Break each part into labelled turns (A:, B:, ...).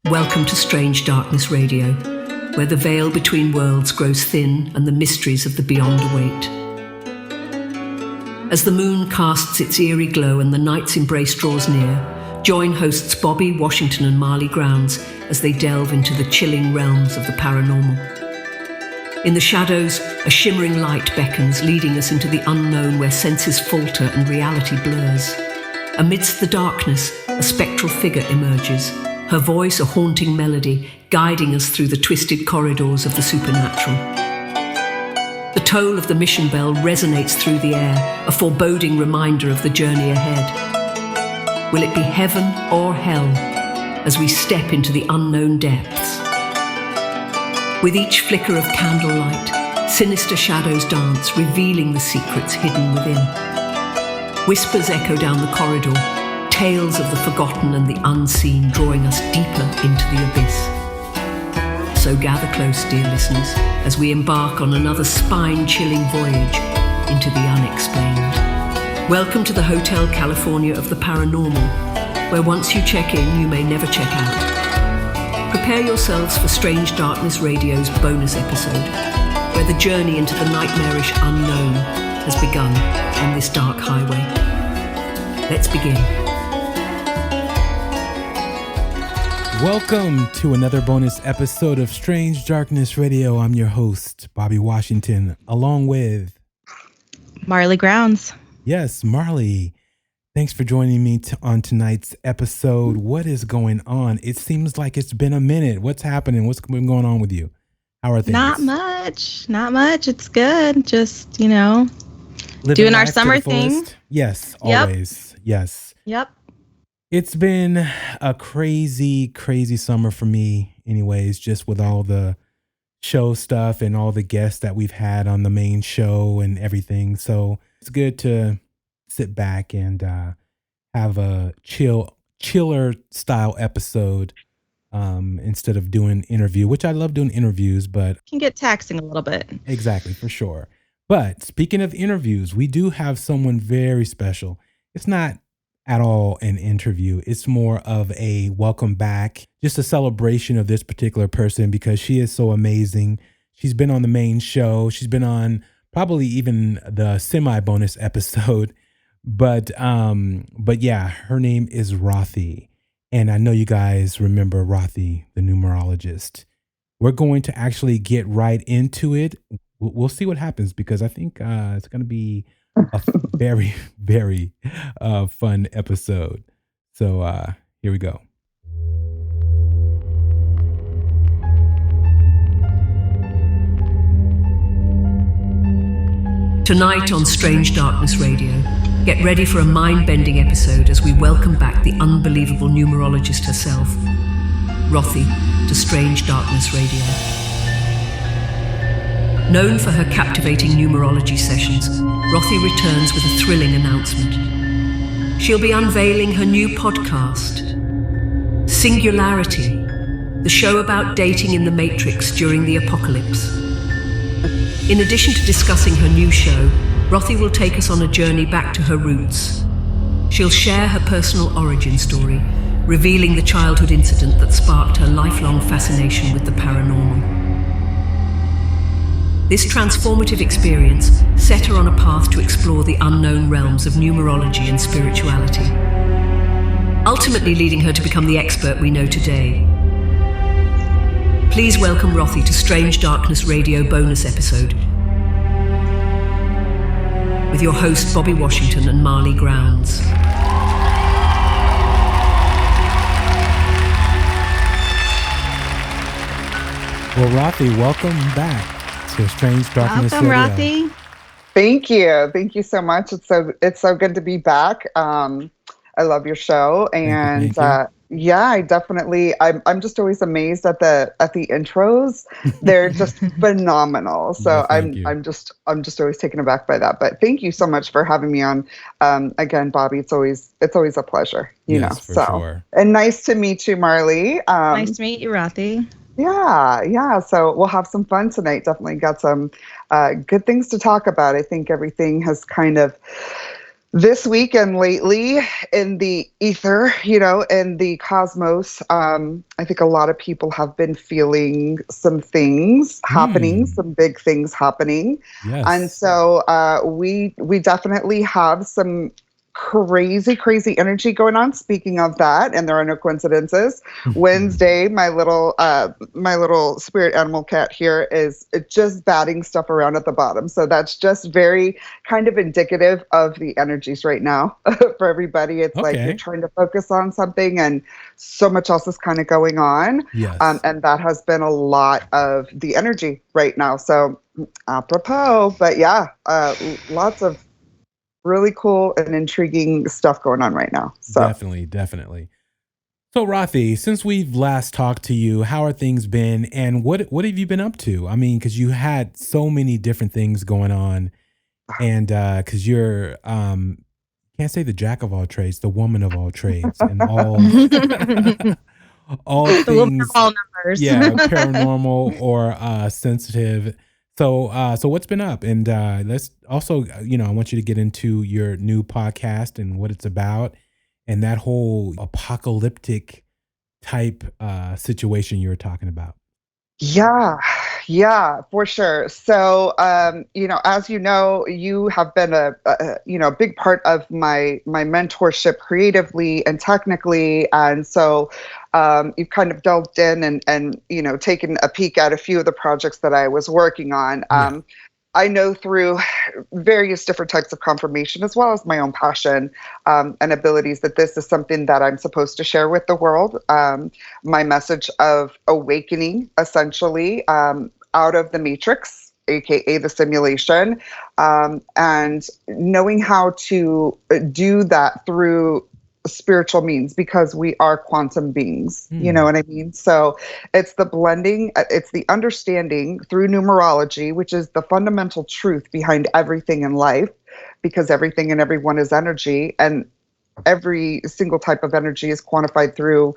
A: Welcome to Strange Darkness Radio, where the veil between worlds grows thin and the mysteries of the beyond await. As the moon casts its eerie glow and the night's embrace draws near, join hosts Bobby, Washington and Marlee Grounds as they delve into the chilling realms of the paranormal. In the shadows, a shimmering light beckons, leading us into the unknown where senses falter and reality blurs. Amidst the darkness, a spectral figure emerges, her voice a haunting melody, guiding us through the twisted corridors of the supernatural. The toll of the mission bell resonates through the air, a foreboding reminder of the journey ahead. Will it be heaven or hell as we step into the unknown depths? With each flicker of candlelight, sinister shadows dance, revealing the secrets hidden within. Whispers echo down the corridor, tales of the forgotten and the unseen drawing us deeper into the abyss. So gather close, dear listeners, as we embark on another spine-chilling voyage into the unexplained. Welcome to the Hotel California of the paranormal, where once you check in, you may never check out. Prepare yourselves for Strange Darkness Radio's bonus episode, where the journey into the nightmarish unknown has begun on this dark highway. Let's begin.
B: Welcome to another bonus episode of Strange Darkness Radio. I'm your host, Bobby Washington, along with
C: Marlee Grounds.
B: Yes, Marlee. Thanks for joining me on tonight's episode. What is going on? It seems like it's been a minute. What's happening? What's been going on with you? How are things?
C: Not much. It's good. Just, doing our summer thing.
B: Yes, always. Yep. Yes.
C: Yep.
B: It's been a crazy summer for me anyways, just with all the show stuff and all the guests that we've had on the main show and everything. So it's good to sit back and have a chiller style episode instead of doing interview, which I love doing interviews, but
C: can get taxing a little bit.
B: Exactly, for sure. But speaking of interviews, we do have someone very special. It's not at all an interview. It's more of a welcome back, just a celebration of this particular person because she is so amazing. She's been on the main show. She's been on probably even the semi-bonus episode. But yeah, her name is Rothy. And I know you guys remember Rothy, the numerologist. We're going to actually get right into it. We'll see what happens because I think it's going to be a very, very fun episode. So here we go.
A: Tonight on Strange Darkness Radio, get ready for a mind-bending episode as we welcome back the unbelievable numerologist herself, Rothy, to Strange Darkness Radio. Known for her captivating numerology sessions, Rothy returns with a thrilling announcement. She'll be unveiling her new podcast, Singularity, the show about dating in the Matrix during the apocalypse. In addition to discussing her new show, Rothy will take us on a journey back to her roots. She'll share her personal origin story, revealing the childhood incident that sparked her lifelong fascination with the paranormal. This transformative experience set her on a path to explore the unknown realms of numerology and spirituality, ultimately leading her to become the expert we know today. Please welcome Rothy to Strange Darkness Radio bonus episode with your host Bobby Washington and Marlee Grounds.
B: Well, Rothy, welcome back to Strange Darkness
C: Radio.
B: Welcome,
C: Rothy.
D: Thank you so much. It's so good to be back. I love your show, and
B: thank you.
D: Yeah, I definitely. I'm just always amazed at the intros. They're just phenomenal. So I'm just always taken aback by that. But thank you so much for having me on. Again, Bobby, it's always a pleasure. You know.
B: For
D: so
B: sure.
D: And nice to meet you, Marlee.
C: Nice to meet you, Rothy.
D: Yeah. So we'll have some fun tonight. Definitely got some good things to talk about. I think everything has kind of This week and lately in the ether, in the cosmos, I think a lot of people have been feeling some things happening, some big things happening.
B: Yes.
D: And so we definitely have some crazy energy going on. Speaking of that, and there are no coincidences, Wednesday, my little spirit animal cat here is just batting stuff around at the bottom. So that's just very kind of indicative of the energies right now for everybody. It's like you're trying to focus on something and so much else is kind of going on.
B: Yes.
D: And that has been a lot of the energy right now. So apropos, but yeah, lots of really cool and intriguing stuff going on right now. So
B: Definitely. So Rothy, since we've last talked to you, how are things been, and what have you been up to? I mean, because you had so many different things going on, and because you're can't say the jack of all trades, the woman of all trades, and all all
C: The woman
B: things,
C: of all numbers.
B: yeah, paranormal or sensitive. So what's been up? And let's also, I want you to get into your new podcast and what it's about, and that whole apocalyptic type situation you were talking about.
D: Yeah, for sure. So, as you have been a big part of my mentorship creatively and technically, and so you've kind of delved in and taken a peek at a few of the projects that I was working on.
B: Yeah.
D: I know through various different types of confirmation, as well as my own passion and abilities, that this is something that I'm supposed to share with the world. My message of awakening, essentially, out of the matrix, aka the simulation, and knowing how to do that through spiritual means, because we are quantum beings. You know what I mean? So it's the blending, it's the understanding through numerology, which is the fundamental truth behind everything in life, because everything and everyone is energy, and every single type of energy is quantified through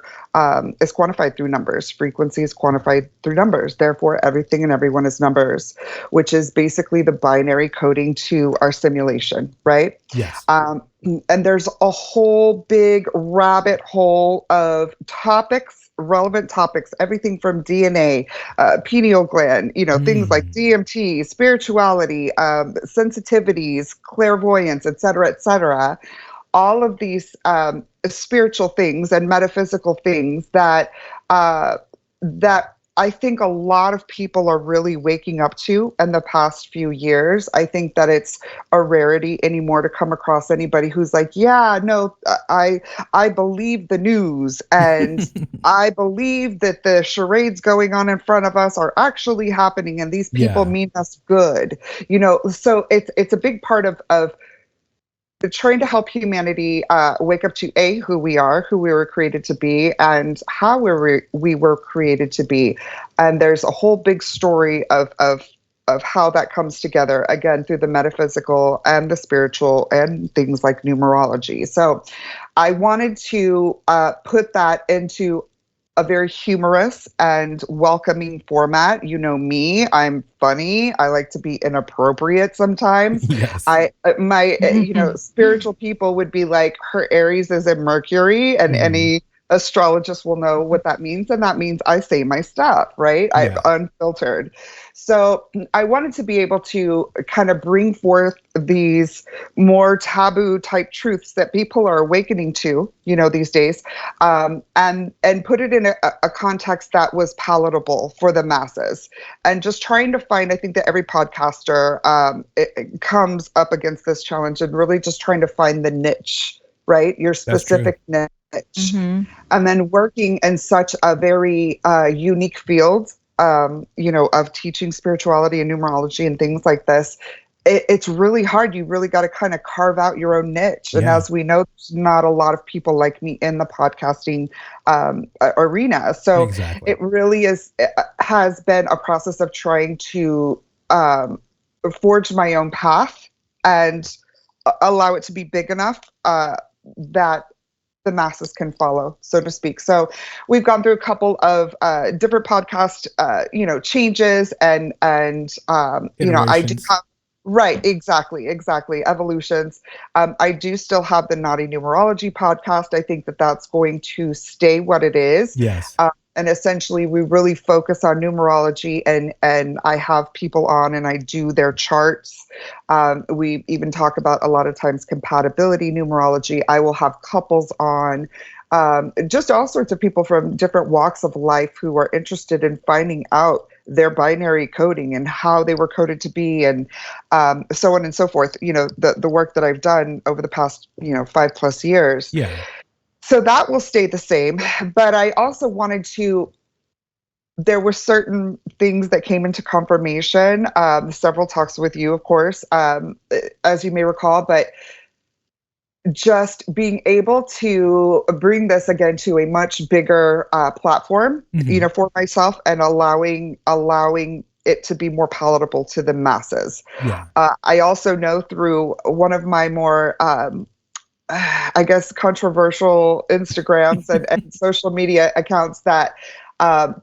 D: numbers. Frequency is quantified through numbers. Therefore, everything and everyone is numbers, which is basically the binary coding to our simulation, right?
B: Yes.
D: And there's a whole big rabbit hole of topics, relevant topics, everything from DNA, pineal gland, things like DMT, spirituality, sensitivities, clairvoyance, et cetera, all of these spiritual things and metaphysical things that I think a lot of people are really waking up to in the past few years. I think that it's a rarity anymore to come across anybody who's like, yeah, no, I believe the news, and I believe that the charades going on in front of us are actually happening, and these people mean us good. So it's a big part of trying to help humanity wake up to who we are, who we were created to be, and how we were created to be. And there's a whole big story of how that comes together, again, through the metaphysical and the spiritual and things like numerology. So I wanted to put that into a very humorous and welcoming format. You know me, I'm funny. I like to be inappropriate sometimes.
B: Yes.
D: My spiritual people would be like, her Aries is in Mercury, and any astrologist will know what that means. And that means I say my stuff, right? I'm unfiltered. So I wanted to be able to kind of bring forth these more taboo type truths that people are awakening to, these days, and put it in a context that was palatable for the masses. And just trying to find, I think that every podcaster it comes up against this challenge, and really just trying to find the niche, right? Your specific niche. And then working in such a very unique field, of teaching spirituality and numerology and things like this. It's really hard. You really got to kind of carve out your own niche. And as we know, there's not a lot of people like me in the podcasting arena. So it really has been a process of trying to forge my own path and allow it to be big enough that the masses can follow, so to speak. So we've gone through a couple of different podcast, changes and I do have Right, exactly. Evolutions. I do still have the Naughty Numerology podcast. I think that that's going to stay what it is.
B: Yes.
D: And essentially, we really focus on numerology, and I have people on, and I do their charts. We even talk about a lot of times compatibility numerology. I will have couples on. Just all sorts of people from different walks of life who are interested in finding out their binary coding and how they were coded to be, and so on and so forth. The work that I've done over the past 5+ years.
B: Yeah.
D: So that will stay the same, but I also wanted to. There were certain things that came into confirmation. Several talks with you, of course, as you may recall, but just being able to bring this again to a much bigger platform, for myself, and allowing it to be more palatable to the masses.
B: Yeah.
D: I also know through one of my more, I guess, controversial Instagrams and social media accounts that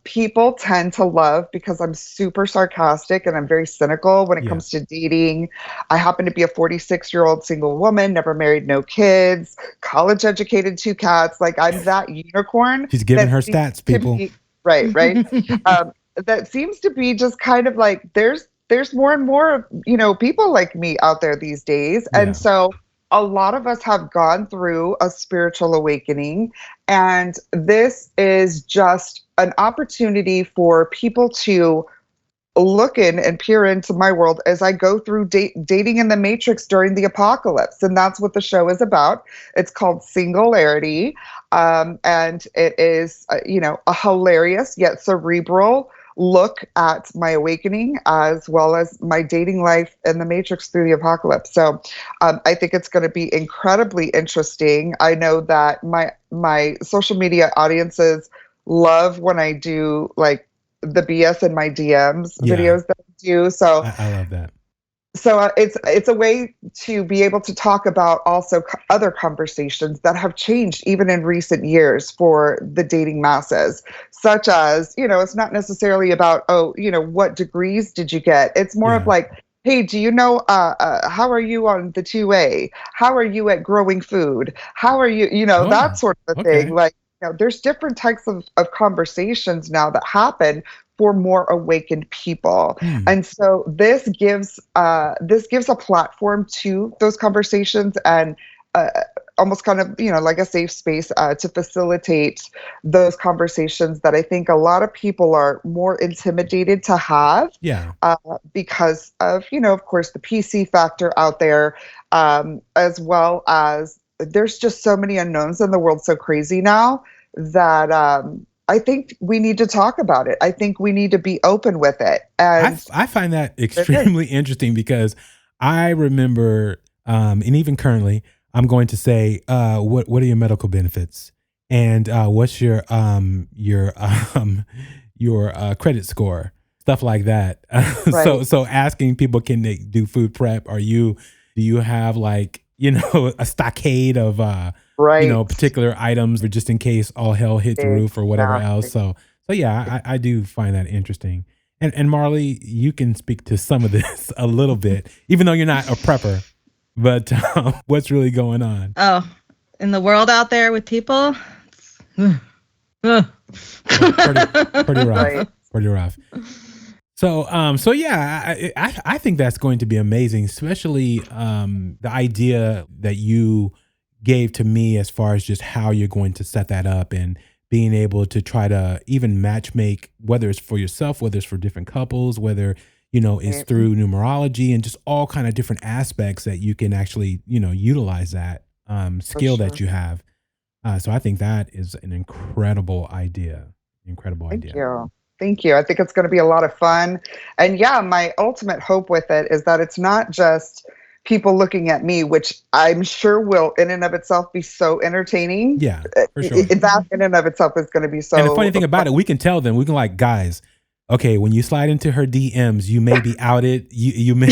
D: people tend to love, because I'm super sarcastic and I'm very cynical when it comes to dating. I happen to be a 46-year-old single woman, never married, no kids, college educated, 2 cats. Like, I'm that unicorn.
B: She's giving her stats, people.
D: Right. That seems to be just kind of like there's more and more people like me out there these days. And so a lot of us have gone through a spiritual awakening, and this is just an opportunity for people to look in and peer into my world as I go through dating in the matrix during the apocalypse. And that's what the show is about. It's called Singularity. And it is, a hilarious yet cerebral look at my awakening, as well as my dating life in the matrix through the apocalypse. So I think it's going to be incredibly interesting. I know that my social media audiences love when I do like the BS in my DMs videos that I do. So
B: I love that.
D: So it's a way to be able to talk about also other conversations that have changed even in recent years for the dating masses, such as, it's not necessarily about, what degrees did you get? It's more of like, hey, do you know, how are you on the 2A? How are you at growing food? How are you, that sort of a thing. Like, there's different types of conversations now that happen for more awakened people. And so this gives a platform to those conversations, and almost kind of, like a safe space to facilitate those conversations that I think a lot of people are more intimidated to have. Because of, of course, the PC factor out there, as well as there's just so many unknowns in the world, so crazy now, that I think we need to talk about it. I think we need to be open with it. And
B: I find that extremely interesting, because I remember, and even currently, I'm going to say, what are your medical benefits, and what's your credit score, stuff like that. So asking people, can they do food prep? Do you have like, a stockade of particular items for just in case all hell hit the roof or whatever else. So yeah, I do find that interesting. And Marlee, you can speak to some of this a little bit, even though you're not a prepper. But what's really going on?
C: Oh, in the world out there with people,
B: pretty rough. Pretty rough. So yeah, I think that's going to be amazing, especially the idea that you gave to me as far as just how you're going to set that up, and being able to try to even match make, whether it's for yourself, whether it's for different couples, whether it's through numerology, and just all kind of different aspects that you can actually utilize that skill that you have. So I think that is an incredible idea.
D: Thank you. I think it's going to be a lot of fun. And yeah, my ultimate hope with it is that it's not just people looking at me, which I'm sure will in and of itself be so entertaining.
B: Yeah, for sure.
D: That in and of itself is going to be so.
B: And the funny thing about it, we can tell them, we can like, guys, okay, when you slide into her DMs, you may be outed. You may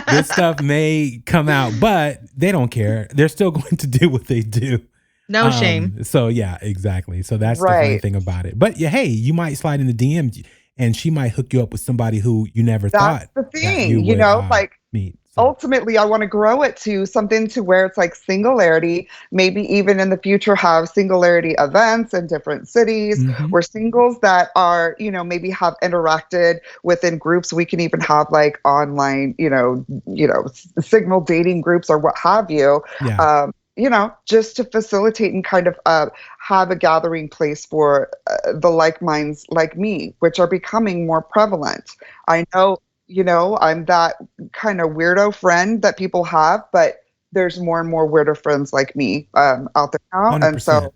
B: this stuff may come out, but they don't care. They're still going to do what they do.
C: No shame.
B: So yeah, exactly. So that's the funny thing about it. But yeah, hey, you might slide in the DMs and she might hook you up with somebody who you never
D: That's
B: thought
D: the
B: that
D: thing,
B: you would
D: like
B: meet. So.
D: ultimately I want to grow it to something to where it's like singularity, maybe even in the future have singularity events in different cities where singles that are, maybe have interacted within groups. We can even have like online, signal dating groups or what have you.
B: Yeah.
D: Just to facilitate and kind of have a gathering place for the like minds like me, which are becoming more prevalent. I know, I'm that kind of weirdo friend that people have, but there's more and more weirdo friends like me out there now.
B: 100%.
D: And so,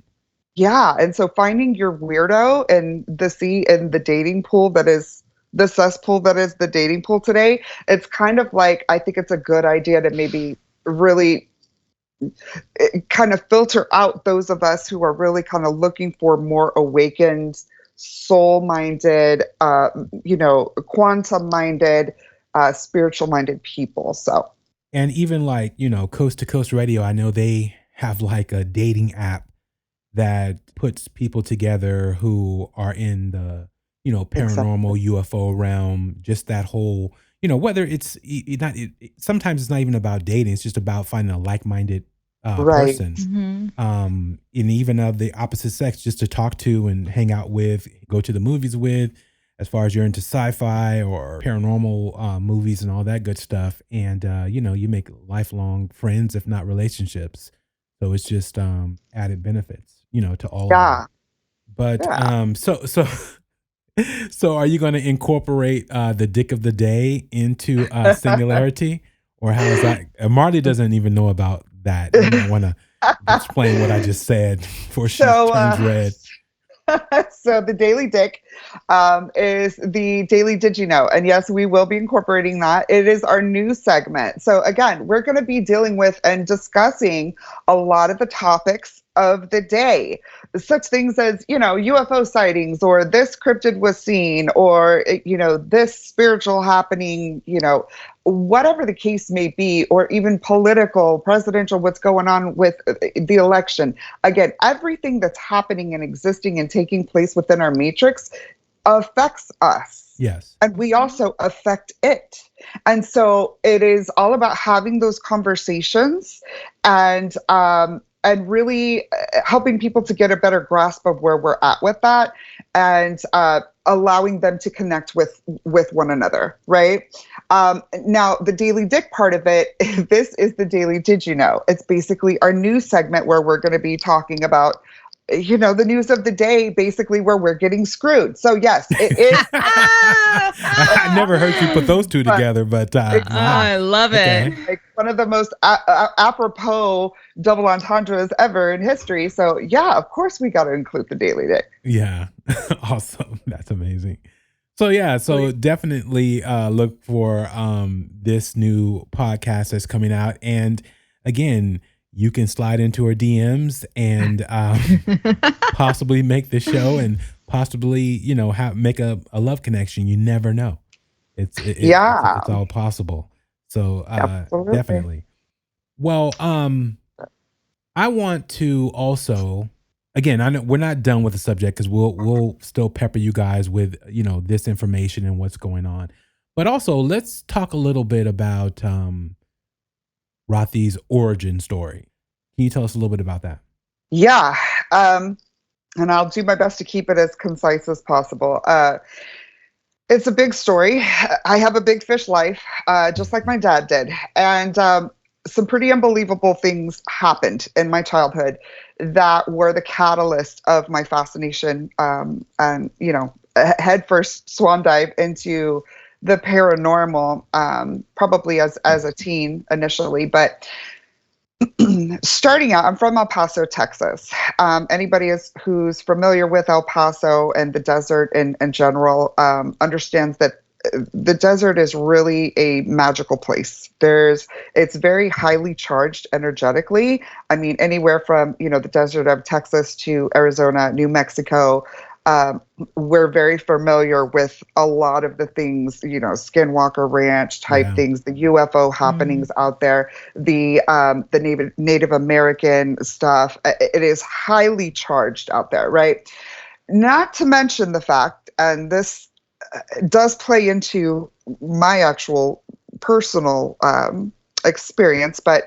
D: yeah. And so finding your weirdo in the dating pool that is the cesspool that is the dating pool today, it's kind of like, I think it's a good idea to maybe really kind of filter out those of us who are really kind of looking for more awakened, soul-minded, quantum-minded, spiritual-minded people. So,
B: and even like, Coast to Coast Radio, I know they have like a dating app that puts people together who are in the, paranormal
D: exactly.
B: UFO realm, just that whole, whether sometimes it's not even about dating. It's just about finding a like-minded
D: Right.
B: person.
C: Mm-hmm.
B: And even of the opposite sex, just to talk to and hang out with, go to the movies with, as far as you're into sci-fi or paranormal movies and all that good stuff. And, you make lifelong friends, if not relationships. So it's just added benefits, to all of
D: Yeah.
B: that. But
D: Yeah.
B: so are you going to incorporate the dick of the day into Singularity? Or how is that? Marlee doesn't even know about that. You might want to explain what I just said before she
D: So,
B: turns red.
D: so the Daily Dick is the Daily Did You Know? And yes, we will be incorporating that. It is our new segment. So again, we're going to be dealing with and discussing a lot of the topics of the day. Such things as, UFO sightings, or this cryptid was seen, or, this spiritual happening, whatever the case may be, or even political, presidential, what's going on with the election. Again, everything that's happening and existing and taking place within our matrix affects us.
B: Yes.
D: And we also affect it. And so it is all about having those conversations and really helping people to get a better grasp of where we're at with that, and allowing them to connect with one another, right? Now, the Daily Dick part of it, this is the Daily Did You Know? It's basically our news segment where we're going to be talking about, the news of the day, basically where we're getting screwed. So yes, it is.
B: I never heard you put those two together, but
C: I love it.
D: Like one of the most apropos double entendres ever in history. So yeah, of course we got to include the Daily Dick.
B: Yeah. Awesome. That's amazing. So yeah, so definitely look for this new podcast that's coming out. And again, you can slide into our DMs and possibly make the show and possibly, make a love connection. You never know. It's all possible. So definitely. Well, I want to also, again, I know we're not done with the subject because we'll still pepper you guys with, this information and what's going on. But also let's talk a little bit about Rothy's origin story. Can you tell us a little bit about that?
D: Yeah. And I'll do my best to keep it as concise as possible. It's a big story. I have a big fish life, just like my dad did. And some pretty unbelievable things happened in my childhood that were the catalyst of my fascination and, headfirst swan dive into the paranormal, probably as a teen initially. But starting out, I'm from El Paso, Texas. Anybody who's familiar with El Paso and the desert in general understands that the desert is really a magical place. It's very highly charged energetically. I mean, anywhere from, the desert of Texas to Arizona, New Mexico, we're very familiar with a lot of the things, Skinwalker Ranch type things, the UFO happenings out there, the Native American stuff. It is highly charged out there, right? Not to mention the fact, and this does play into my actual personal experience, but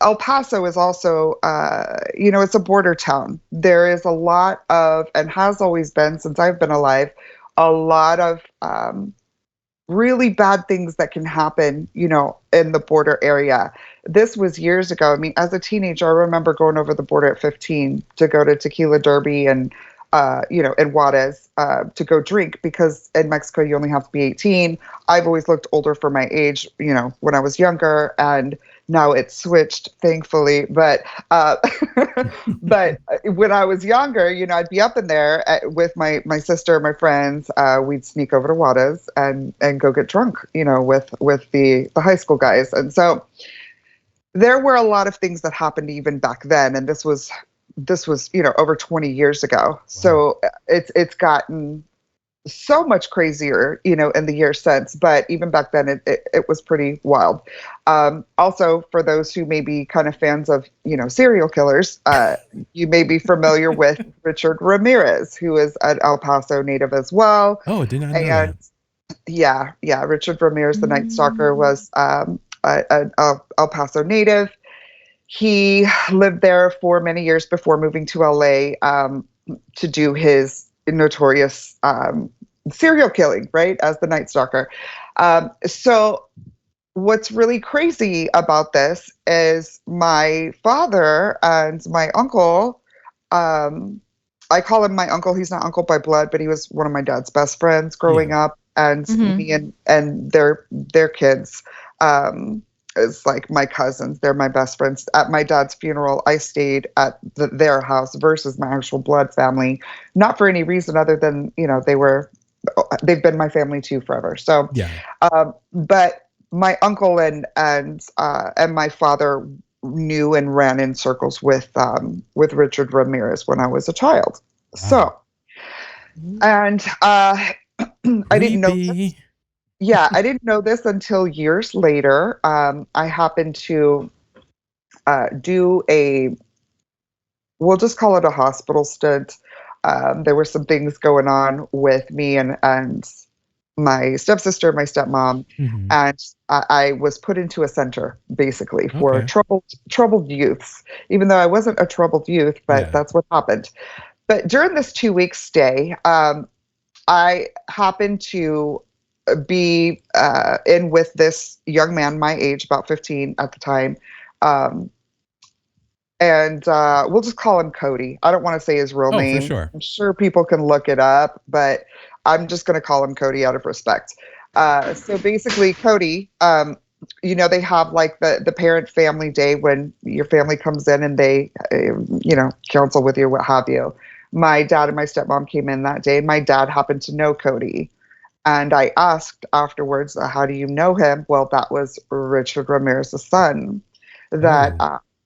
D: El Paso is also, it's a border town. There is a lot of, and has always been since I've been alive, a lot of really bad things that can happen, in the border area. This was years ago. I mean, as a teenager, I remember going over the border at 15 to go to Tequila Derby and, in Juarez to go drink, because in Mexico you only have to be 18. I've always looked older for my age, when I was younger, and now it's switched, thankfully. But but when I was younger, I'd be up in there with my sister, my friends. We'd sneak over to Juarez and go get drunk, with the high school guys. And so there were a lot of things that happened even back then, and this was over 20 years ago. Wow. So it's gotten so much crazier, in the years since, but even back then it was pretty wild. Also, for those who may be kind of fans of, serial killers, you may be familiar with Richard Ramirez, who is an El Paso native as well.
B: Oh, did not know that.
D: Yeah. Richard Ramirez, the Night Stalker, was an El Paso native. He lived there for many years before moving to LA to do his notorious serial killing, right, as the Night Stalker. So what's really crazy about this is my father and my uncle, I call him my uncle. He's not uncle by blood, but he was one of my dad's best friends growing up, and me and their kids is like my cousins. They're my best friends. At my dad's funeral, I stayed at their house versus my actual blood family, not for any reason other than, they've been my family too forever. So, but my uncle and my father knew and ran in circles with Richard Ramirez when I was a child. Wow. So, and I didn't know this. Yeah, I didn't know this until years later. I happened to do we'll just call it a hospital stint. There were some things going on with me and my stepsister, my stepmom, and I was put into a center basically for troubled youths. Even though I wasn't a troubled youth, but that's what happened. But during this 2-week stay, I happened to be in with this young man my age, about 15 at the time. And we'll just call him Cody. I don't want to say his real name. For sure. I'm sure people can look it up, but I'm just going to call him Cody out of respect. So basically, Cody, they have like the parent family day when your family comes in and they, counsel with you, what have you. My dad and my stepmom came in that day. My dad happened to know Cody. And I asked afterwards, how do you know him? Well, that was Richard Ramirez's son that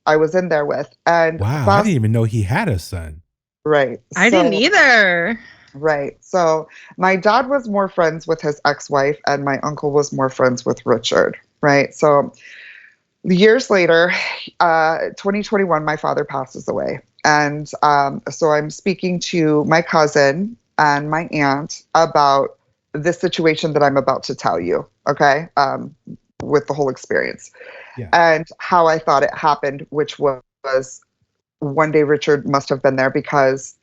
D: I was in there with. And
B: wow, I didn't even know he had a son.
D: Right.
C: I didn't either.
D: Right. So my dad was more friends with his ex-wife and my uncle was more friends with Richard. Right. So years later, 2021, my father passes away. And so I'm speaking to my cousin and my aunt about this situation that I'm about to tell you, okay, with the whole experience and how I thought it happened, which was one day Richard must have been there because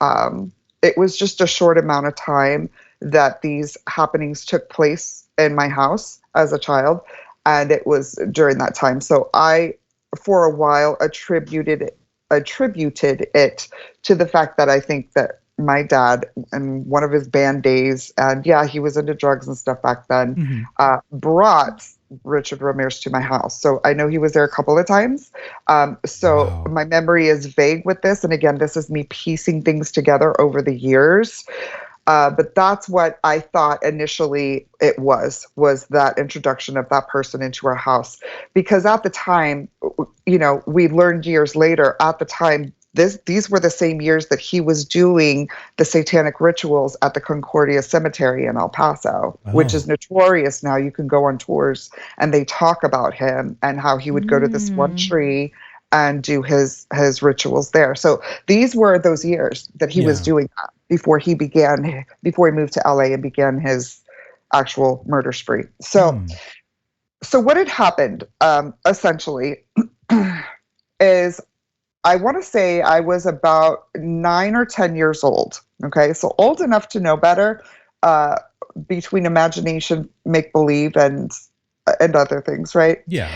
D: it was just a short amount of time that these happenings took place in my house as a child. And it was during that time. So I, for a while, attributed it to the fact that I think that my dad and one of his band days, and he was into drugs and stuff back then, brought Richard Ramirez to my house. So I know he was there a couple of times. My memory is vague with this. And again, this is me piecing things together over the years. But that's what I thought initially it was that introduction of that person into our house. Because at the time, we learned years later, at the time, these were the same years that he was doing the satanic rituals at the Concordia Cemetery in El Paso, which is notorious now. You can go on tours and they talk about him and how he would go to this one tree and do his rituals there. So these were those years that he was doing that before he moved to LA and began his actual murder spree. So what had happened, essentially, is I want to say I was about 9 or 10 years old. Okay, so old enough to know better, between imagination, make believe, and other things, right?
B: Yeah.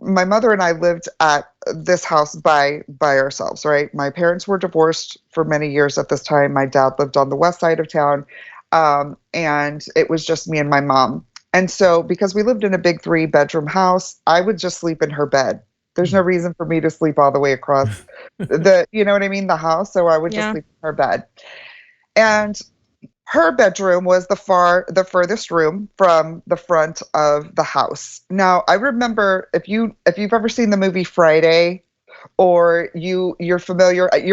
D: My mother and I lived at this house by ourselves, right? My parents were divorced for many years at this time. My dad lived on the west side of town, and it was just me and my mom. And so, because we lived in a big 3-bedroom house, I would just sleep in her bed. There's no reason for me to sleep all the way across you know what I mean, the house. So I would just sleep in her bed. And her bedroom was the furthest room from the front of the house. Now, I remember, if you've ever seen the movie Friday, or you're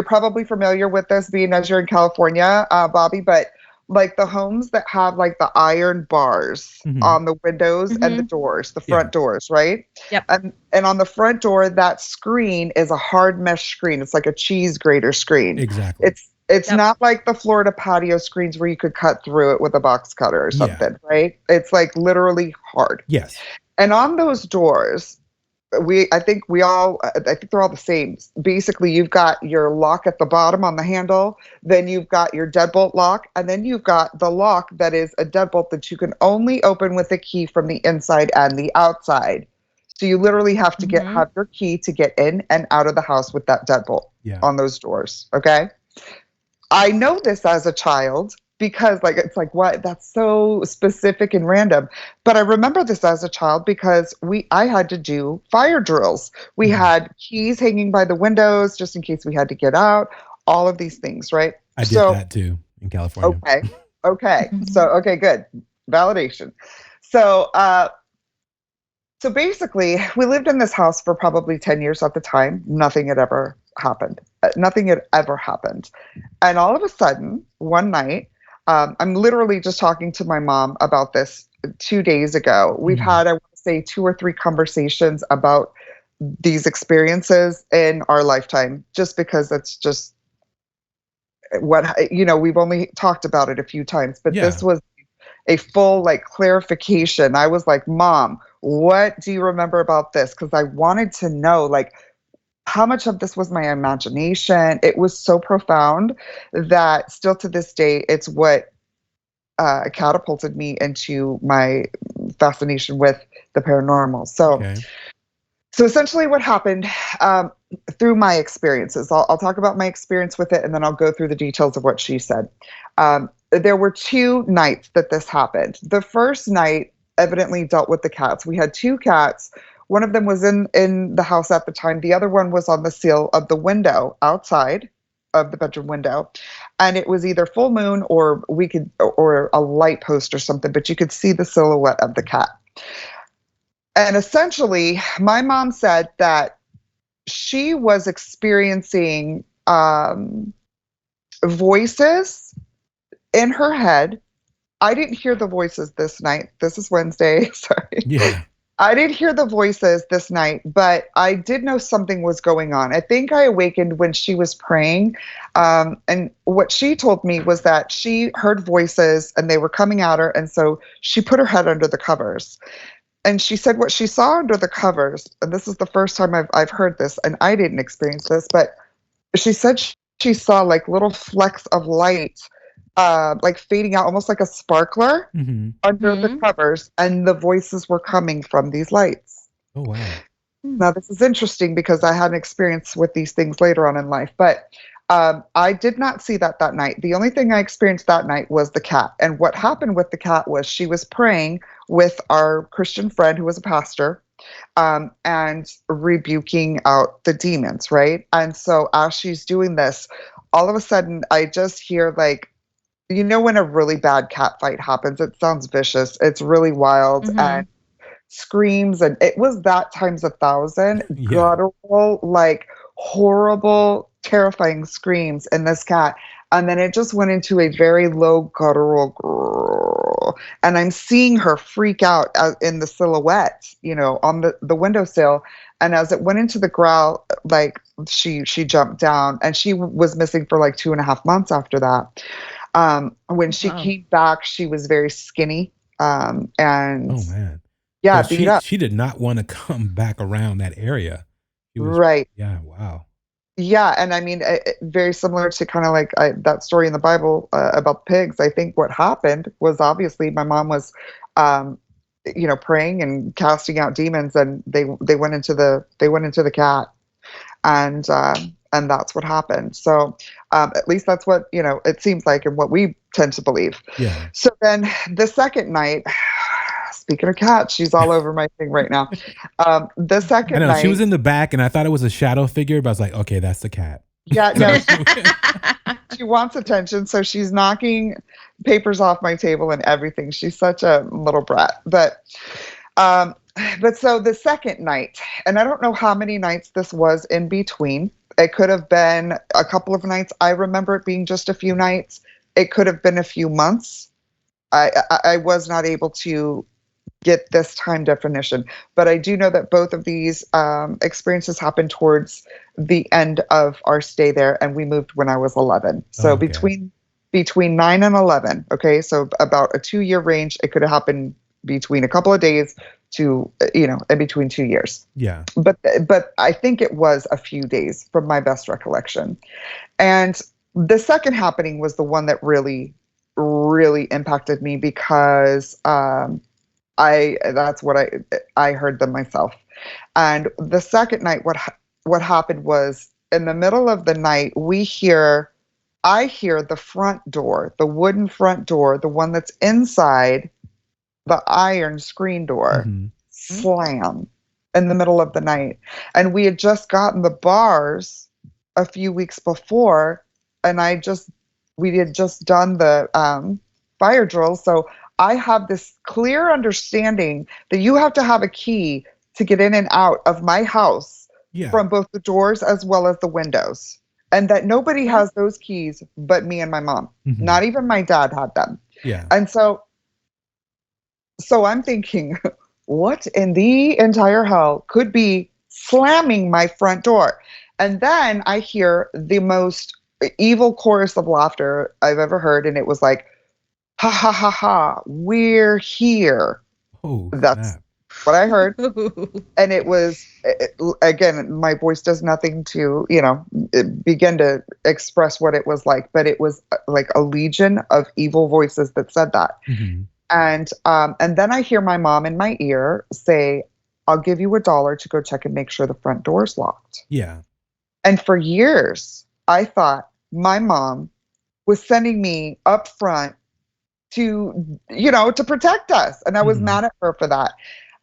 D: probably familiar with this, being as you're in California, Bobby, but like the homes that have like the iron bars on the windows and the doors, the front doors, right?
C: Yep.
D: And on the front door, that screen is a hard mesh screen. It's like a cheese grater screen.
B: Exactly.
D: It's not like the Florida patio screens where you could cut through it with a box cutter or something, right? It's like literally hard.
B: Yes.
D: And on those doors, I think they're all the same. Basically, you've got your lock at the bottom on the handle, then you've got your deadbolt lock, and then you've got the lock that is a deadbolt that you can only open with a key from the inside and the outside. So you literally have to have your key to get in and out of the house with that deadbolt on those doors. Okay. I know this as a child because it's like, what? That's so specific and random. But I remember this as a child because I had to do fire drills. We had keys hanging by the windows just in case we had to get out, all of these things, right?
B: I did that too in California.
D: Okay. So, good. Validation. So basically, we lived in this house for probably 10 years at the time. Nothing had ever happened. And all of a sudden, one night, I'm literally just talking to my mom about this 2 days ago. We've had, I want to say, 2 or 3 conversations about these experiences in our lifetime, just because it's just we've only talked about it a few times, but this was a full clarification. I was like, Mom, what do you remember about this? Because I wanted to know how much of this was my imagination. It was so profound that still to this day, it's what catapulted me into my fascination with the paranormal. So essentially what happened through my experiences, I'll talk about my experience with it, and then I'll go through the details of what she said. There were 2 nights that this happened. The first night evidently dealt with the cats. We had 2 cats. One of them was in the house at the time. The other one was on the sill of the window outside of the bedroom window. And it was either full moon or a light post or something, but you could see the silhouette of the cat. And essentially, my mom said that she was experiencing voices in her head. I didn't hear the voices this night. This is Wednesday. Sorry.
B: Yeah.
D: I didn't hear the voices this night, but I did know something was going on. I think I awakened when she was praying. And what she told me was that she heard voices and they were coming at her. And so she put her head under the covers. And she said what she saw under the covers, and this is the first time I've heard this, and I didn't experience this, but she said she saw little flecks of light fading out, almost like a sparkler under the covers, and the voices were coming from these lights.
B: Oh, wow.
D: Now, this is interesting because I had an experience with these things later on in life, but I did not see that night. The only thing I experienced that night was the cat. And what happened with the cat was she was praying with our Christian friend who was a pastor, and rebuking out the demons, right? And so as she's doing this, all of a sudden I just hear when a really bad cat fight happens, it sounds vicious. It's really wild and screams, and it was that times 1,000 guttural, horrible, terrifying screams in this cat. And then it just went into a very low guttural growl. And I'm seeing her freak out in the silhouette, on the windowsill. And as it went into the growl, she jumped down, and she was missing for 2.5 months after that. When she came back, she was very skinny. And
B: oh man,
D: yeah,
B: so
D: beat up.
B: she did not want to come back around that area. She was,
D: right.
B: Yeah. Wow.
D: Yeah, and I mean, very similar to kind of like that story in the Bible about pigs. I think what happened was obviously my mom was, um, praying and casting out demons, and they went into the cat, and that's what happened. So at least that's what it seems like, and what we tend to believe.
B: Yeah.
D: So then the second night, speaking of cats, she's all over my thing right now. The second
B: I know
D: night,
B: she was in the back, and I thought it was a shadow figure, but I was like, okay, that's the cat.
D: Yeah, no, she wants attention, so she's knocking papers off my table and everything. She's such a little brat. Um, but so the second night, and I don't know how many nights this was in between. It could have been a couple of nights. I remember it being just a few nights. It could have been a few months. I was not able to get this time definition, but I do know that both of these experiences happened towards the end of our stay there, and we moved when I was 11. So
B: okay.
D: between 9 and 11, okay, so about a 2-year range. It could have happened between a couple of days to in between 2 years.
B: Yeah.
D: But I think it was a few days from my best recollection. And the second happening was the one that really impacted me, because that's what I heard them myself. And the second night, what happened was, in the middle of the night, I hear the front door, the wooden front door, the one that's inside the iron screen door, slam in the middle of the night. And we had just gotten the bars a few weeks before, and we had just done the fire drills. So I have this clear understanding that you have to have a key to get in and out of my house, from both the doors as well as the windows, and that nobody has those keys but me and my mom. Not even my dad had them.
B: Yeah.
D: And so I'm thinking, what in the entire hell could be slamming my front door? And then I hear the most evil chorus of laughter I've ever heard, and it was like, ha ha ha ha, we're here.
B: Oh,
D: that's what I heard. And it was, again, my voice does nothing to begin to express what it was like, but it was like a legion of evil voices that said that. And then I hear my mom in my ear say, I'll give you $1 to go check and make sure the front door's locked.
B: Yeah.
D: And for years I thought my mom was sending me up front to protect us. And I was mad at her for that.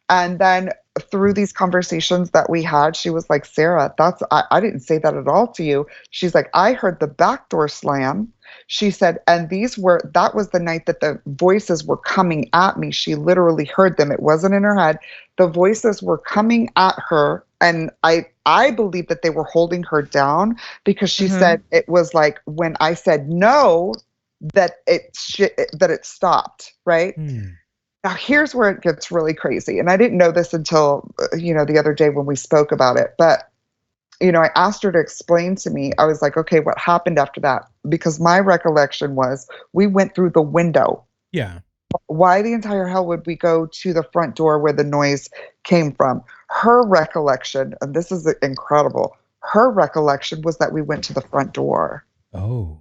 D: And then through these conversations that we had, she was like, Sarah, I didn't say that at all to you. She's like, I heard the back door slam. She said, and that was the night that the voices were coming at me. She literally heard them. It wasn't in her head. The voices were coming at her. And I believe that they were holding her down, because she said it was like when I said no, that it stopped, right? Now here's where it gets really crazy, and I didn't know this until the other day when we spoke about it. But I asked her to explain to me. I was like, okay, what happened after that? Because my recollection was we went through the window.
B: Yeah.
D: Why the entire hell would we go to the front door where the noise came from? Her recollection, and this is incredible, her recollection was that we went to the front door.
B: Oh.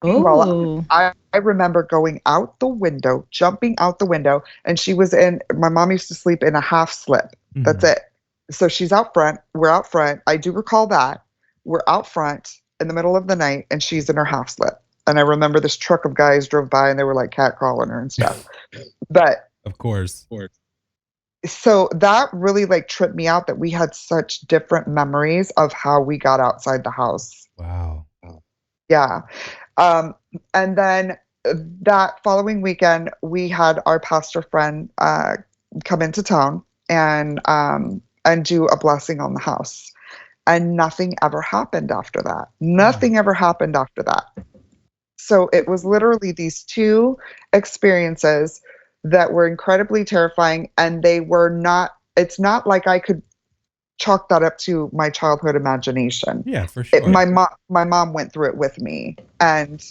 D: Well, I remember going out the window, jumping out the window, and my mom used to sleep in a half slip. That's it. So she's out front, we're out front. I do recall that. We're out front in the middle of the night, and she's in her half slip. And I remember this truck of guys drove by, and they were like catcalling her and stuff. But
B: of course.
D: So that really tripped me out, that we had such different memories of how we got outside the house.
B: Wow.
D: Yeah. And then that following weekend, we had our pastor friend come into town and do a blessing on the house. And nothing ever happened after that. Nothing ever happened after that. So it was literally these two experiences that were incredibly terrifying, and it's not like I could chalk that up to my childhood imagination.
B: Yeah, for sure.
D: My mom went through it with me, and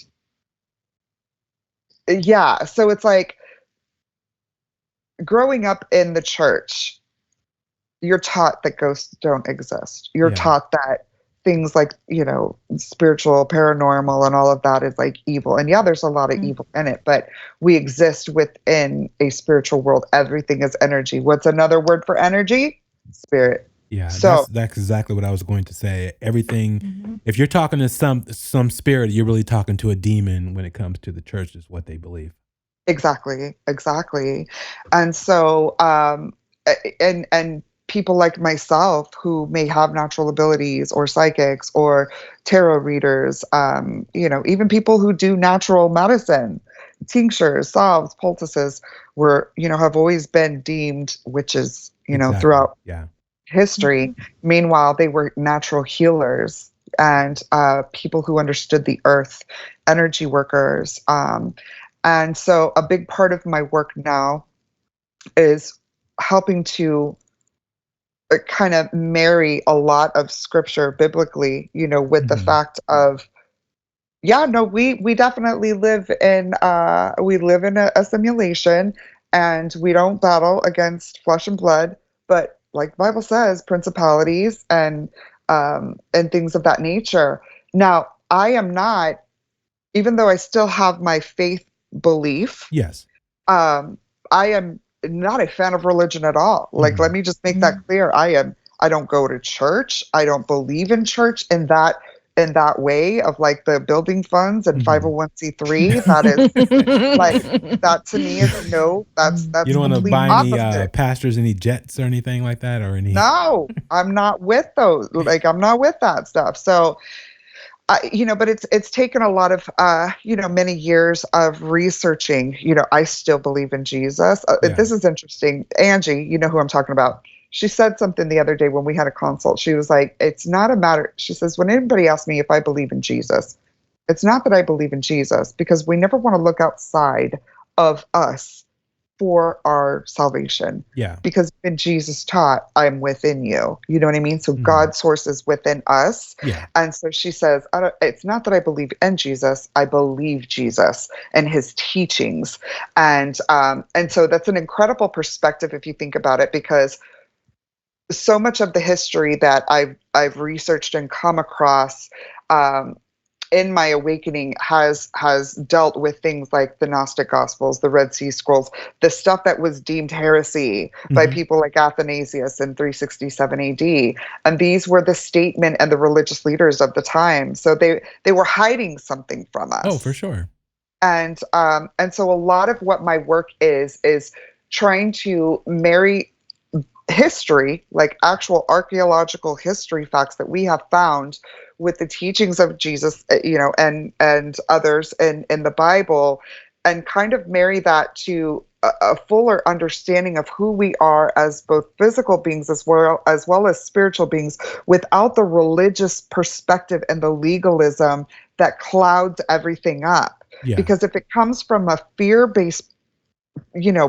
D: yeah. So it's like growing up in the church, you're taught that ghosts don't exist. You're taught that things like, spiritual, paranormal, and all of that is like evil. And yeah, there's a lot of evil in it, but we exist within a spiritual world. Everything is energy. What's another word for energy? Spirit.
B: Yeah,
D: So
B: that's exactly what I was going to say. Everything, if you're talking to some spirit, you're really talking to a demon when it comes to the church, is what they believe.
D: exactly. And so, and people like myself who may have natural abilities or psychics or tarot readers, even people who do natural medicine, tinctures, salves, poultices, have always been deemed witches,
B: Exactly.
D: throughout
B: Yeah.
D: history. Meanwhile, they were natural healers and people who understood the earth, energy workers. And so a big part of my work now is helping to kind of marry a lot of scripture biblically, with the fact of, yeah, no, we definitely live in a simulation, and we don't battle against flesh and blood, but like the Bible says, principalities and things of that nature. Now, I am not, even though I still have my faith belief,
B: Yes.
D: I am not a fan of religion at all. Like, let me just make that clear. I don't go to church. I don't believe in church in that way of like the building funds and 501c3. That is like, that to me is no, that's
B: You don't want to
D: complete
B: buy any
D: opposite.
B: pastors, any jets or anything like that, or any.
D: No, I'm not with those. Like, I'm not with that stuff. So but it's taken a lot of many years of researching. I still believe in Jesus. This is interesting. Angie, you know who I'm talking about. She said something the other day when we had a consult. She was like, it's not a matter. She says, when anybody asks me if I believe in Jesus, it's not that I believe in Jesus, because we never want to look outside of us for our salvation.
B: Yeah.
D: Because when Jesus taught, I'm within you. You know what I mean? So God's source is within us.
B: Yeah.
D: And so she says, it's not that I believe in Jesus, I believe Jesus and his teachings. And so that's an incredible perspective if you think about it, because so much of the history that I've researched and come across in my awakening has dealt with things like the Gnostic Gospels, the Red Sea Scrolls, the stuff that was deemed heresy by people like Athanasius in 367 AD. And these were the statement and the religious leaders of the time. So they were hiding something from us.
B: Oh, for sure.
D: And so a lot of what my work is trying to marry history, like actual archaeological history facts that we have found, with the teachings of Jesus, and others in the Bible, and kind of marry that to a fuller understanding of who we are as both physical beings as well as spiritual beings, without the religious perspective and the legalism that clouds everything up.
B: Yeah.
D: Because if it comes from a fear-based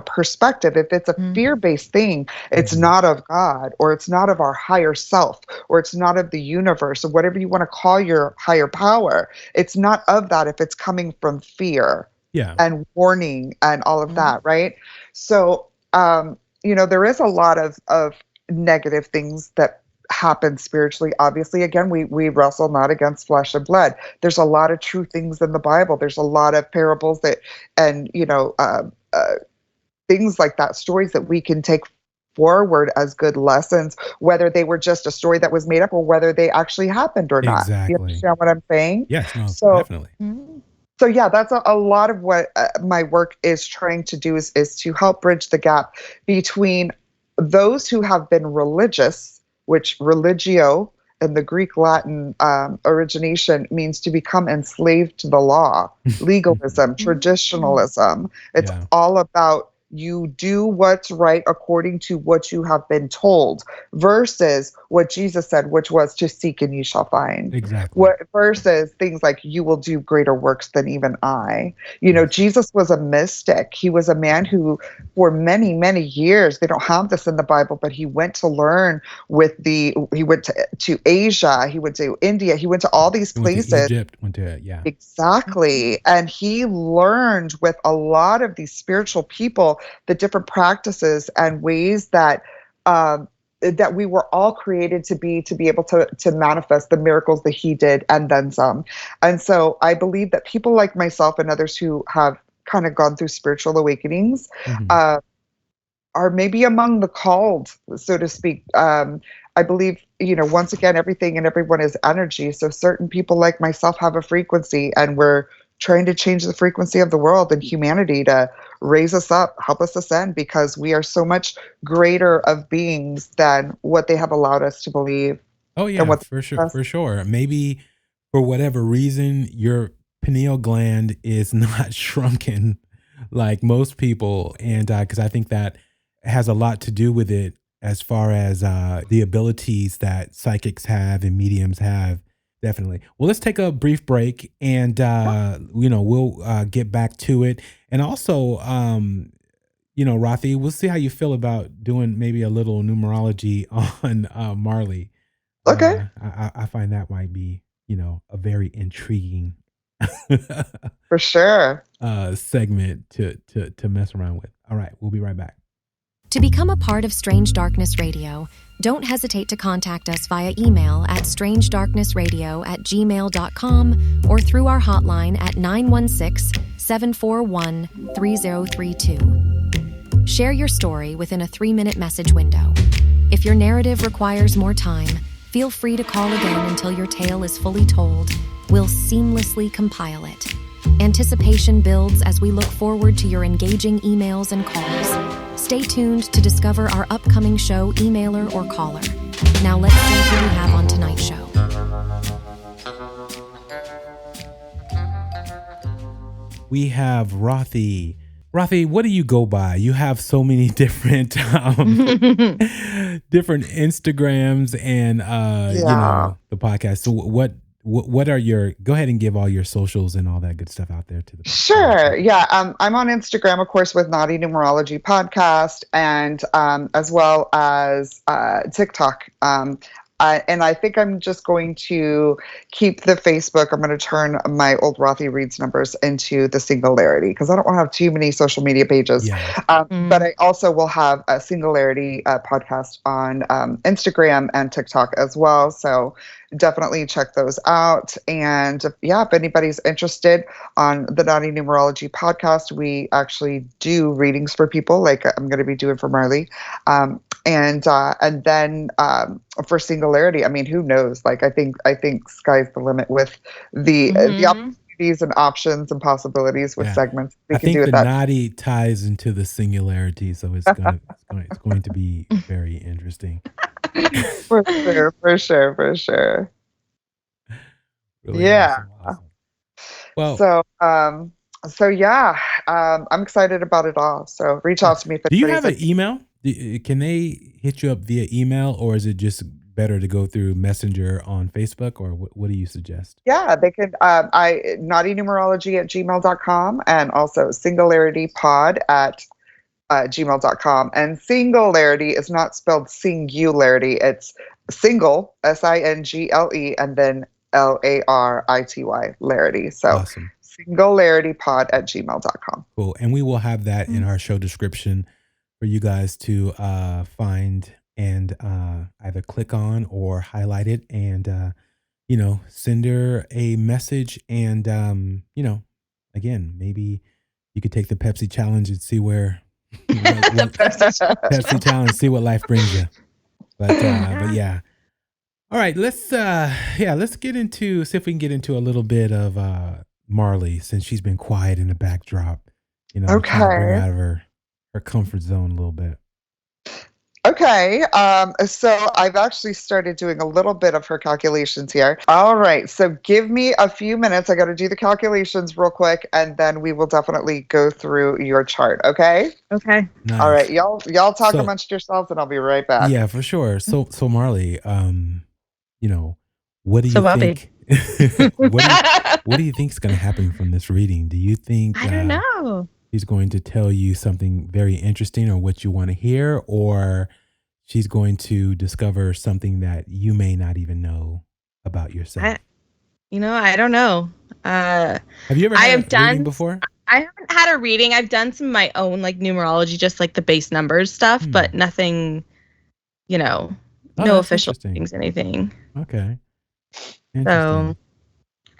D: perspective, if it's a fear-based thing, it's not of God, or it's not of our higher self, or it's not of the universe, or whatever you want to call your higher power. It's not of that if it's coming from fear and warning and all of that, right? So, there is a lot of negative things that happen spiritually. Obviously, again, we wrestle not against flesh and blood. There's a lot of true things in the Bible. There's a lot of parables and things like that, stories that we can take forward as good lessons, whether they were just a story that was made up or whether they actually happened or not.
B: Exactly.
D: You understand what I'm saying?
B: Yes, no,
D: So,
B: definitely.
D: So yeah, that's a lot of what my work is trying to do is to help bridge the gap between those who have been religious, which religio in the Greek Latin origination means to become enslaved to the law, legalism, traditionalism. It's all about you do what's right according to what you have been told, versus what Jesus said, which was to seek and you shall find.
B: Exactly.
D: What versus things like you will do greater works than even I. You know,
B: Yes.
D: Jesus was a mystic. He was a man who, for many, many years, they don't have this in the Bible, but he went to learn he went to Asia, he went to India, he went to all these
B: He went to
D: places.
B: Egypt, went to, yeah.
D: Exactly. And he learned with a lot of these spiritual people the different practices and ways that that we were all created to be able to manifest the miracles that he did and then some. And so I believe that people like myself and others who have kind of gone through spiritual awakenings
B: Mm-hmm.
D: Are maybe among the called, so to speak. I believe, you know, once again, everything and everyone is energy. So certain people like myself have a frequency, and we're trying to change the frequency of the world and humanity to raise us up, help us ascend, because we are so much greater of beings than what they have allowed us to believe.
B: Oh
D: And
B: yeah,
D: what
B: for sure, for sure. Maybe for whatever reason, your pineal gland is not shrunken like most people, and because I think that has a lot to do with it, as far as the abilities that psychics have and mediums have. Definitely. Well, let's take a brief break, and we'll get back to it, and also, Rothy, we'll see how you feel about doing maybe a little numerology on Marlee.
D: Okay.
B: I find that might be, a very intriguing
D: For sure.
B: segment to mess around with. All right, we'll be right back.
E: To become a part of Strange Darkness Radio, don't hesitate to contact us via email at strangedarknessradio@gmail.com or through our hotline at 916-741-3032. Share your story within a 3-minute message window. If your narrative requires more time, feel free to call again until your tale is fully told. We'll seamlessly compile it. Anticipation builds as we look forward to your engaging emails and calls. Stay tuned to discover our upcoming show emailer or caller. Now let's see who we have on tonight's show.
B: We have Rothy. Rothy, what do you go by? You have so many different different Instagrams and the podcast. So what are your, go ahead and give all your socials and all that good stuff out there to the
D: Sure. Yeah. I'm on Instagram, of course, with Naughty Numerology Podcast, and as well as TikTok. And I think I'm just going to keep the Facebook. I'm going to turn my old Rothy Reads numbers into the Singularity, because I don't want to have too many social media pages.
B: Yeah.
D: But I also will have a Singularity podcast on Instagram and TikTok as well. So definitely check those out. And if anybody's interested, on the Naughty Numerology Podcast, we actually do readings for people, like I'm going to be doing for Marlee. And then for Singularity, I mean, who knows? Like, I think sky's the limit with the opportunities and options and possibilities with segments.
B: I think the naughty ties into the singularity, so it's going to be very interesting.
D: For sure.
B: Really
D: yeah.
B: Awesome. Well,
D: I'm excited about it all. So reach out to me.
B: Do you have an email? Can they hit you up via email, or is it just better to go through Messenger on Facebook, or what do you suggest?
D: Yeah, they could. naughtynumerology@gmail.com, and also singularitypod at gmail.com. And Singularity is not spelled singularity. It's single, SINGLE, and then LARITY, Larity. So awesome. Singularitypod at gmail.com.
B: Cool. And we will have that in our show description for you guys to find and either click on or highlight it, and send her a message. And again, maybe you could take the Pepsi challenge and see where Pepsi challenge, see what life brings you. But yeah. All right, let's get into, see if we can get into a little bit of Marlee, since she's been quiet in the backdrop.
D: Okay.
B: Bring her out of her comfort zone a little bit.
D: Okay, so I've actually started doing a little bit of her calculations here. All right, so give me a few minutes. I got to do the calculations real quick, and then we will definitely go through your chart. Okay.
C: Okay.
B: Nice.
D: All right, y'all talk amongst yourselves, and I'll be right back.
B: Yeah, for sure. So Marlee, what do you
C: Bobby.
B: think? What do you think is going to happen from this reading? Do you think
C: I don't know.
B: she's going to tell you something very interesting or what you want to hear, or she's going to discover something that you may not even know about yourself?
C: I don't know.
B: Have you ever had a reading before?
C: I haven't had a reading. I've done some of my own, like numerology, just like the base numbers stuff, but nothing, no official things, anything.
B: Okay.
C: So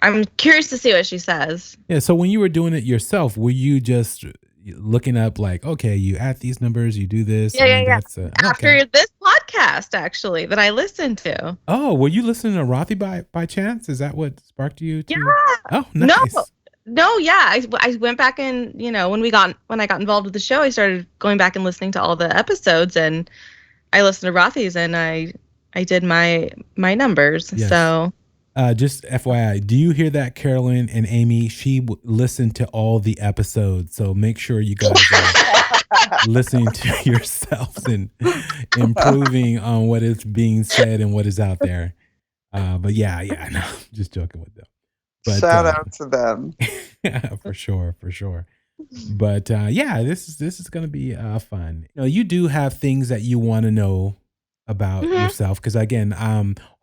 C: I'm curious to see what she says.
B: Yeah. So when you were doing it yourself, were you just looking up like, okay, you add these numbers, you do this?
C: Yeah. After this podcast, actually, that I listened to.
B: Oh, were you listening to Rothy by chance? Is that what sparked you to?
C: Yeah.
B: Oh, nice.
C: No, yeah. I went back and, when I got involved with the show, I started going back and listening to all the episodes, and I listened to Rothy's, and I did my numbers. Yes. So
B: just FYI, do you hear that, Carolyn and Amy? She listened to all the episodes, so make sure you guys are listening to yourselves and improving on what is being said and what is out there. But yeah, no, just joking with them. But,
D: shout out to them.
B: Yeah, for sure. But yeah, this is going to be fun. You do have things that you want to know about yourself, because again,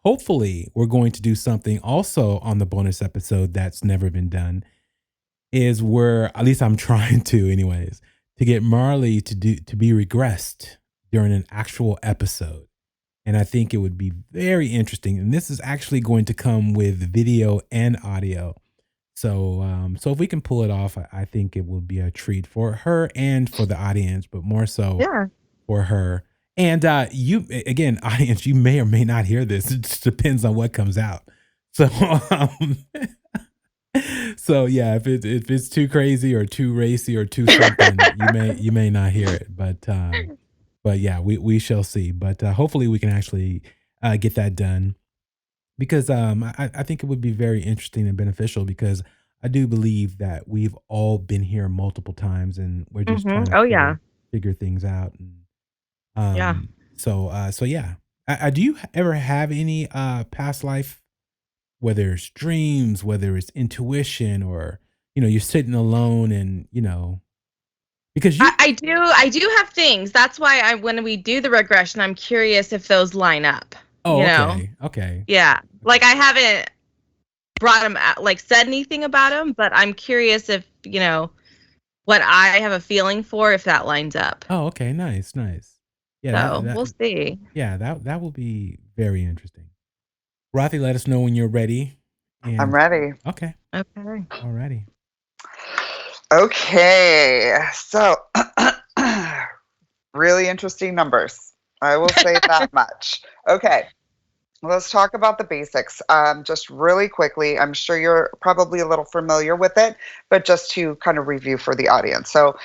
B: hopefully we're going to do something also on the bonus episode that's never been done, is where, at least I'm trying to anyways, to get Marlee to be regressed during an actual episode. And I think it would be very interesting. And this is actually going to come with video and audio. So if we can pull it off, I think it will be a treat for her and for the audience, but more so for her. And you, again, audience, you may or may not hear this. It just depends on what comes out. So, so yeah, if it's too crazy or too racy or too something, you may not hear it. But yeah, we shall see. But hopefully we can actually get that done, because I think it would be very interesting and beneficial, because I do believe that we've all been here multiple times, and we're just trying to figure things out. And, So yeah. Do you ever have any past life, whether it's dreams, whether it's intuition, or you're sitting alone and because
C: I do have things. That's why when we do the regression, I'm curious if those line up.
B: Oh, okay.
C: Yeah, like I haven't brought them out, like said anything about them, but I'm curious if what I have a feeling for, if that lines up.
B: Oh, okay, nice.
C: Yeah, so we'll see.
B: Yeah, that will be very interesting. Rothy, let us know when you're ready.
D: I'm ready.
B: Okay. Alrighty.
D: Okay, so really interesting numbers. I will say that much. Okay, let's talk about the basics. Just really quickly, I'm sure you're probably a little familiar with it, but just to kind of review for the audience. So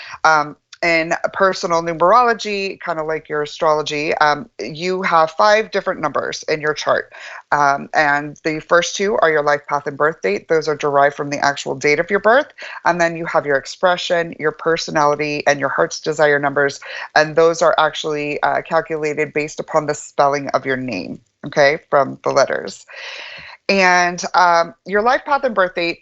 D: in personal numerology, kind of like your astrology, you have 5 different numbers in your chart. And the first 2 are your life path and birth date. Those are derived from the actual date of your birth. And then you have your expression, your personality, and your heart's desire numbers. And those are actually calculated based upon the spelling of your name, okay, from the letters. And your life path and birth date,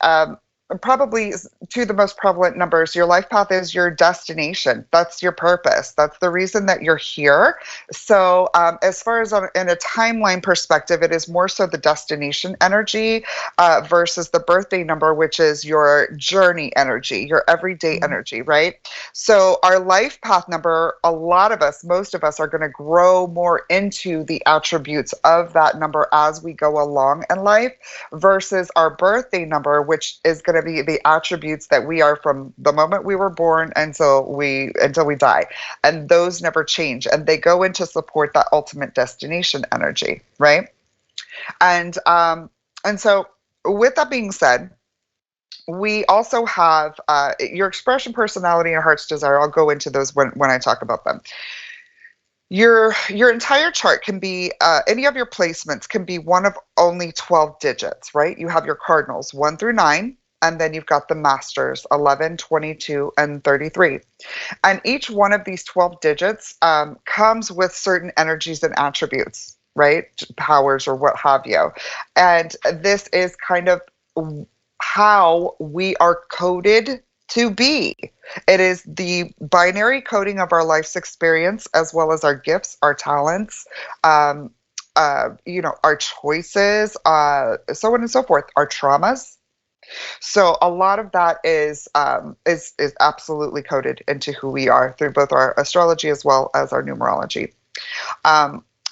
D: probably 2 of the most prevalent numbers. Your life path is your destination. That's your purpose. That's the reason that you're here. So as far as in a timeline perspective, it is more so the destination energy versus the birthday number, which is your journey energy, your everyday energy, right? So our life path number, a lot of us, most of us, are going to grow more into the attributes of that number as we go along in life, versus our birthday number, which is going to be the attributes that we are from the moment we were born until we die, and those never change, and they go in to support that ultimate destination energy, right? And so with that being said, we also have your expression, personality, and heart's desire. I'll go into those when I talk about them. Your entire chart can be any of your placements can be one of only 12 digits, right? You have your cardinals 1 through 9, and then you've got the masters 11, 22, and 33. And each one of these 12 digits comes with certain energies and attributes, right? Powers or what have you. And this is kind of how we are coded to be. It is the binary coding of our life's experience, as well as our gifts, our talents, our choices, so on and so forth, our traumas. So a lot of that is absolutely coded into who we are through both our astrology as well as our numerology.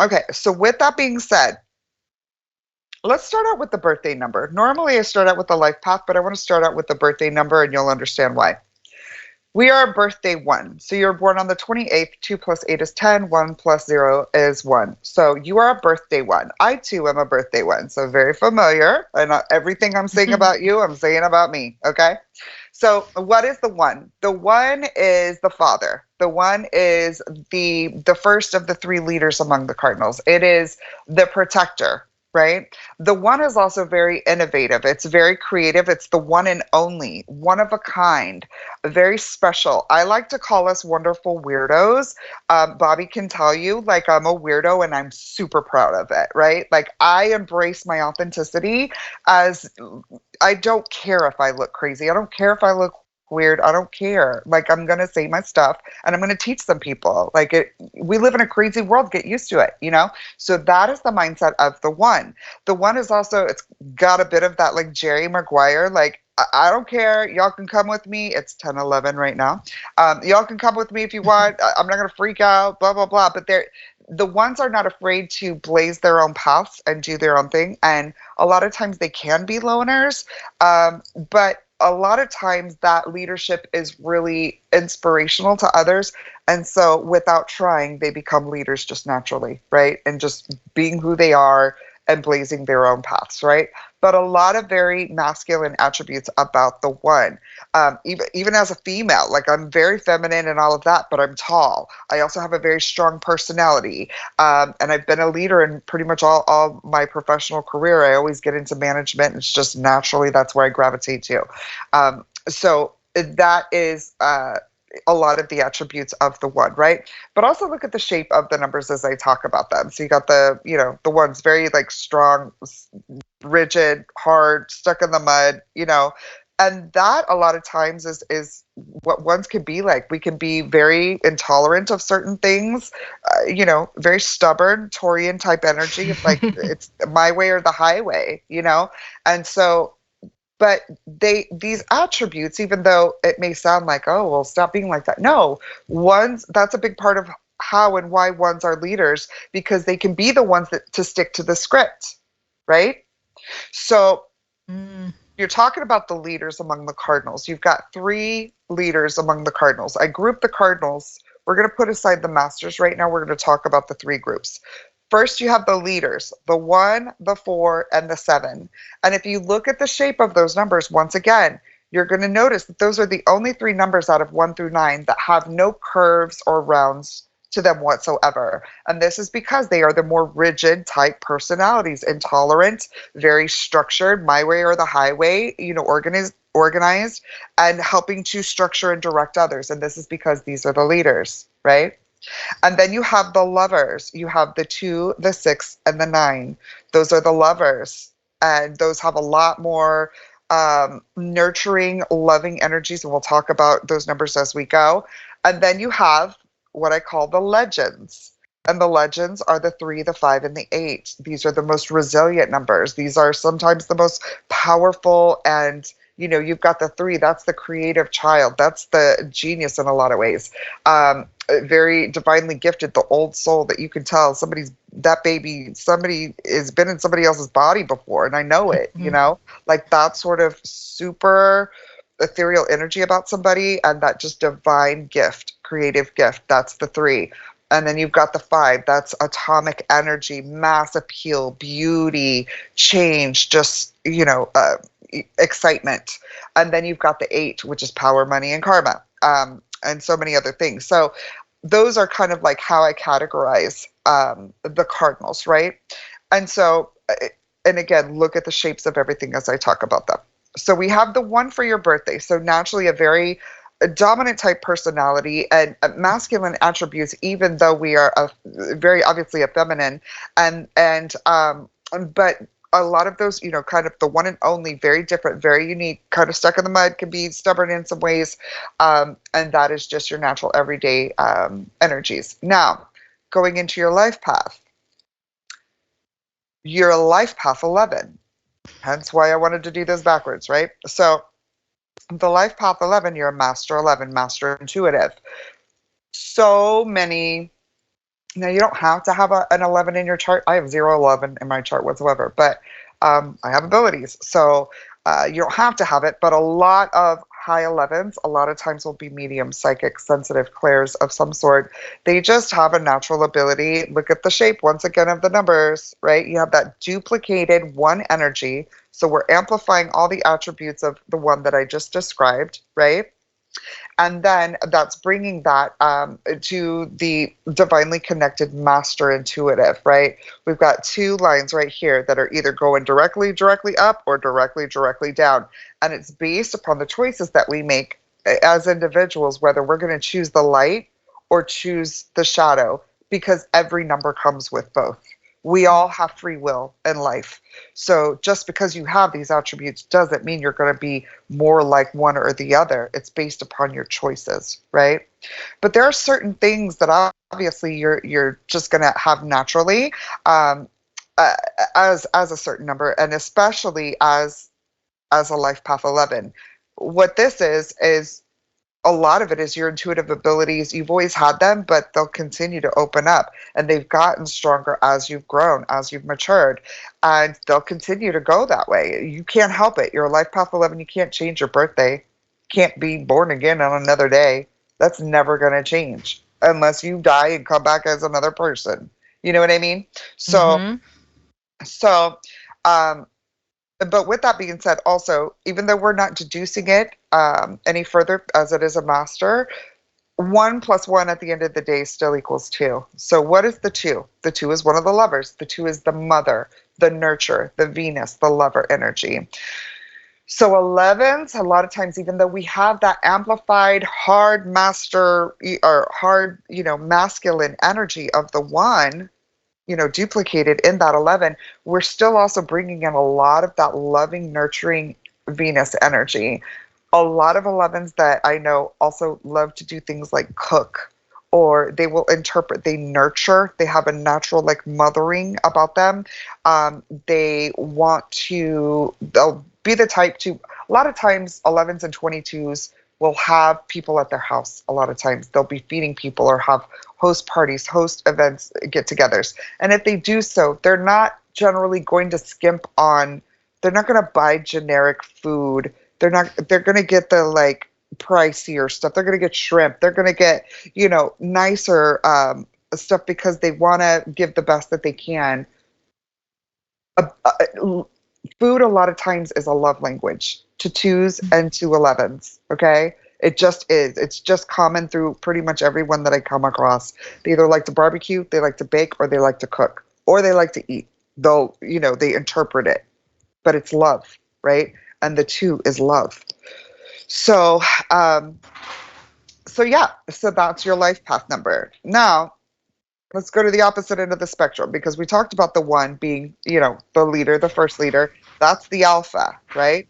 D: Okay, so with that being said, let's start out with the birthday number. Normally I start out with the life path, but I want to start out with the birthday number and you'll understand why. We are birthday 1. So you're born on the 28th. 2 plus 8 is 10. 1 plus 0 is 1. So you are a birthday 1. I too am a birthday 1. So very familiar. And everything I'm saying about you, I'm saying about me. Okay. So what is the 1? The 1 is the father. The 1 is the first of the 3 leaders among the cardinals. It is the protector. Right? The 1 is also very innovative. It's very creative. It's the one and only, one of a kind, very special. I like to call us wonderful weirdos. Bobby can tell you, like, I'm a weirdo and I'm super proud of it, right? Like, I embrace my authenticity as I don't care if I look crazy. I don't care if I look weird. I don't care. Like, I'm going to say my stuff and I'm going to teach some people. We live in a crazy world. Get used to it, So that is the mindset of the 1. The 1 is also, it's got a bit of that like Jerry Maguire, like, I don't care. Y'all can come with me. It's 10:11 right now. Y'all can come with me if you want. I'm not going to freak out, blah, blah, blah. But the 1s are not afraid to blaze their own paths and do their own thing. And a lot of times they can be loners. But a lot of times that leadership is really inspirational to others. And so without trying, they become leaders just naturally, right? And just being who they are and blazing their own paths, right? But a lot of very masculine attributes about the 1. Even as a female, like, I'm very feminine and all of that, but I'm tall. I also have a very strong personality. And I've been a leader in pretty much all my professional career. I always get into management. It's just naturally, that's where I gravitate to. So that is a lot of the attributes of the 1, right? But also look at the shape of the numbers as I talk about them. So you got the 1's very like strong, rigid, hard, stuck in the mud, and that a lot of times is what 1s can be like. We can be very intolerant of certain things, very stubborn, Taurian type energy. It's like, it's my way or the highway, and so, but these attributes, even though it may sound like, oh, well, stop being like that. No, 1s, that's a big part of how and why 1s are leaders, because they can be the ones to stick to the script, right? So you're talking about the leaders among the cardinals. You've got 3 leaders among the cardinals. I group the cardinals. We're going to put aside the masters right now. We're going to talk about the 3 groups. First, you have the leaders, the 1, the 4, and the 7. And if you look at the shape of those numbers, once again, you're going to notice that those are the only 3 numbers out of 1 through 9 that have no curves or rounds to them whatsoever. And this is because they are the more rigid type personalities, intolerant, very structured, my way or the highway, organized, and helping to structure and direct others. And this is because these are the leaders, right? And then you have the lovers. You have the 2, the 6, and the 9. Those are the lovers. And those have a lot more nurturing, loving energies. And we'll talk about those numbers as we go. And then you have what I call the legends. And the legends are the 3, the 5, and the 8. These are the most resilient numbers. These are sometimes the most powerful, and you've got the 3. That's the creative child. That's the genius in a lot of ways. Very divinely gifted, the old soul that you can tell somebody has been in somebody else's body before, and I know it, like that sort of super ethereal energy about somebody, and that just divine gift, creative gift. That's the 3. And then you've got the 5. That's atomic energy, mass appeal, beauty, change, just, excitement. And then you've got the 8, which is power, money, and karma, and so many other things. So those are kind of like how I categorize the cardinals, right? And so, and again, look at the shapes of everything as I talk about them. So we have the 1 for your birthday. So naturally a very dominant type personality and masculine attributes, even though we are very obviously a feminine, but a lot of those, kind of the one and only, very different, very unique, kind of stuck in the mud, can be stubborn in some ways. And that is just your natural everyday energies. Now, going into your life path, your life path 11, hence why I wanted to do this backwards, right? So the life path 11, you're a master 11, master intuitive. So many, now you don't have to have an 11 in your chart. I have 0 11 in my chart whatsoever, but I have abilities. So you don't have to have it, but a lot of high 11s, a lot of times will be medium, psychic, sensitive, clairs of some sort. They just have a natural ability. Look at the shape once again of the numbers, right? You have that duplicated 1 energy. So we're amplifying all the attributes of the 1 that I just described, right? And then that's bringing that to the divinely connected master intuitive, right? We've got 2 lines right here that are either going directly up or directly down. And it's based upon the choices that we make as individuals, whether we're going to choose the light or choose the shadow, because every number comes with both. We all have free will in life. So just because you have these attributes doesn't mean you're going to be more like one or the other. It's based upon your choices, right? But there are certain things that obviously you're just going to have naturally as a certain number, and especially as a life path 11. What this is a lot of it is your intuitive abilities. You've always had them, but they'll continue to open up, and they've gotten stronger as you've grown, as you've matured, and they'll continue to go that way. You can't help it. You're a life path 11. You can't change your birthday. Can't be born again on another day. That's never going to change unless you die and come back as another person. You know what I mean? So, but with that being said, also, even though we're not deducing it any further, as it is a master, 1 + 1 at the end of the day still equals 2. So what is the 2? The 2 is one of the lovers. The 2 is the mother, the nurture, the Venus, the lover energy. So 11s, a lot of times, even though we have that amplified hard master or hard, masculine energy of the 1, duplicated in that 11, we're still also bringing in a lot of that loving, nurturing Venus energy. A lot of 11s that I know also love to do things like cook, or they will interpret, they nurture, they have a natural like mothering about them. They'll be the type to, a lot of times 11s and 22s will have people at their house. A lot of times they'll be feeding people or have host parties, host events, get-togethers. And if they do so, they're not generally going to skimp on, they're not going to buy generic food. They're going to get the like pricier stuff. They're going to get shrimp. They're going to get, nicer stuff because they want to give the best that they can. Food a lot of times is a love language to 2s and to 11s, okay? It just is. It's just common through pretty much everyone that I come across. They either like to barbecue, they like to bake, or they like to cook, or they like to eat. They'll, they interpret it, but it's love, right? And the 2 is love. So, so that's your life path number. Now, let's go to the opposite end of the spectrum, because we talked about the 1 being, the leader, the first leader. That's the alpha, right?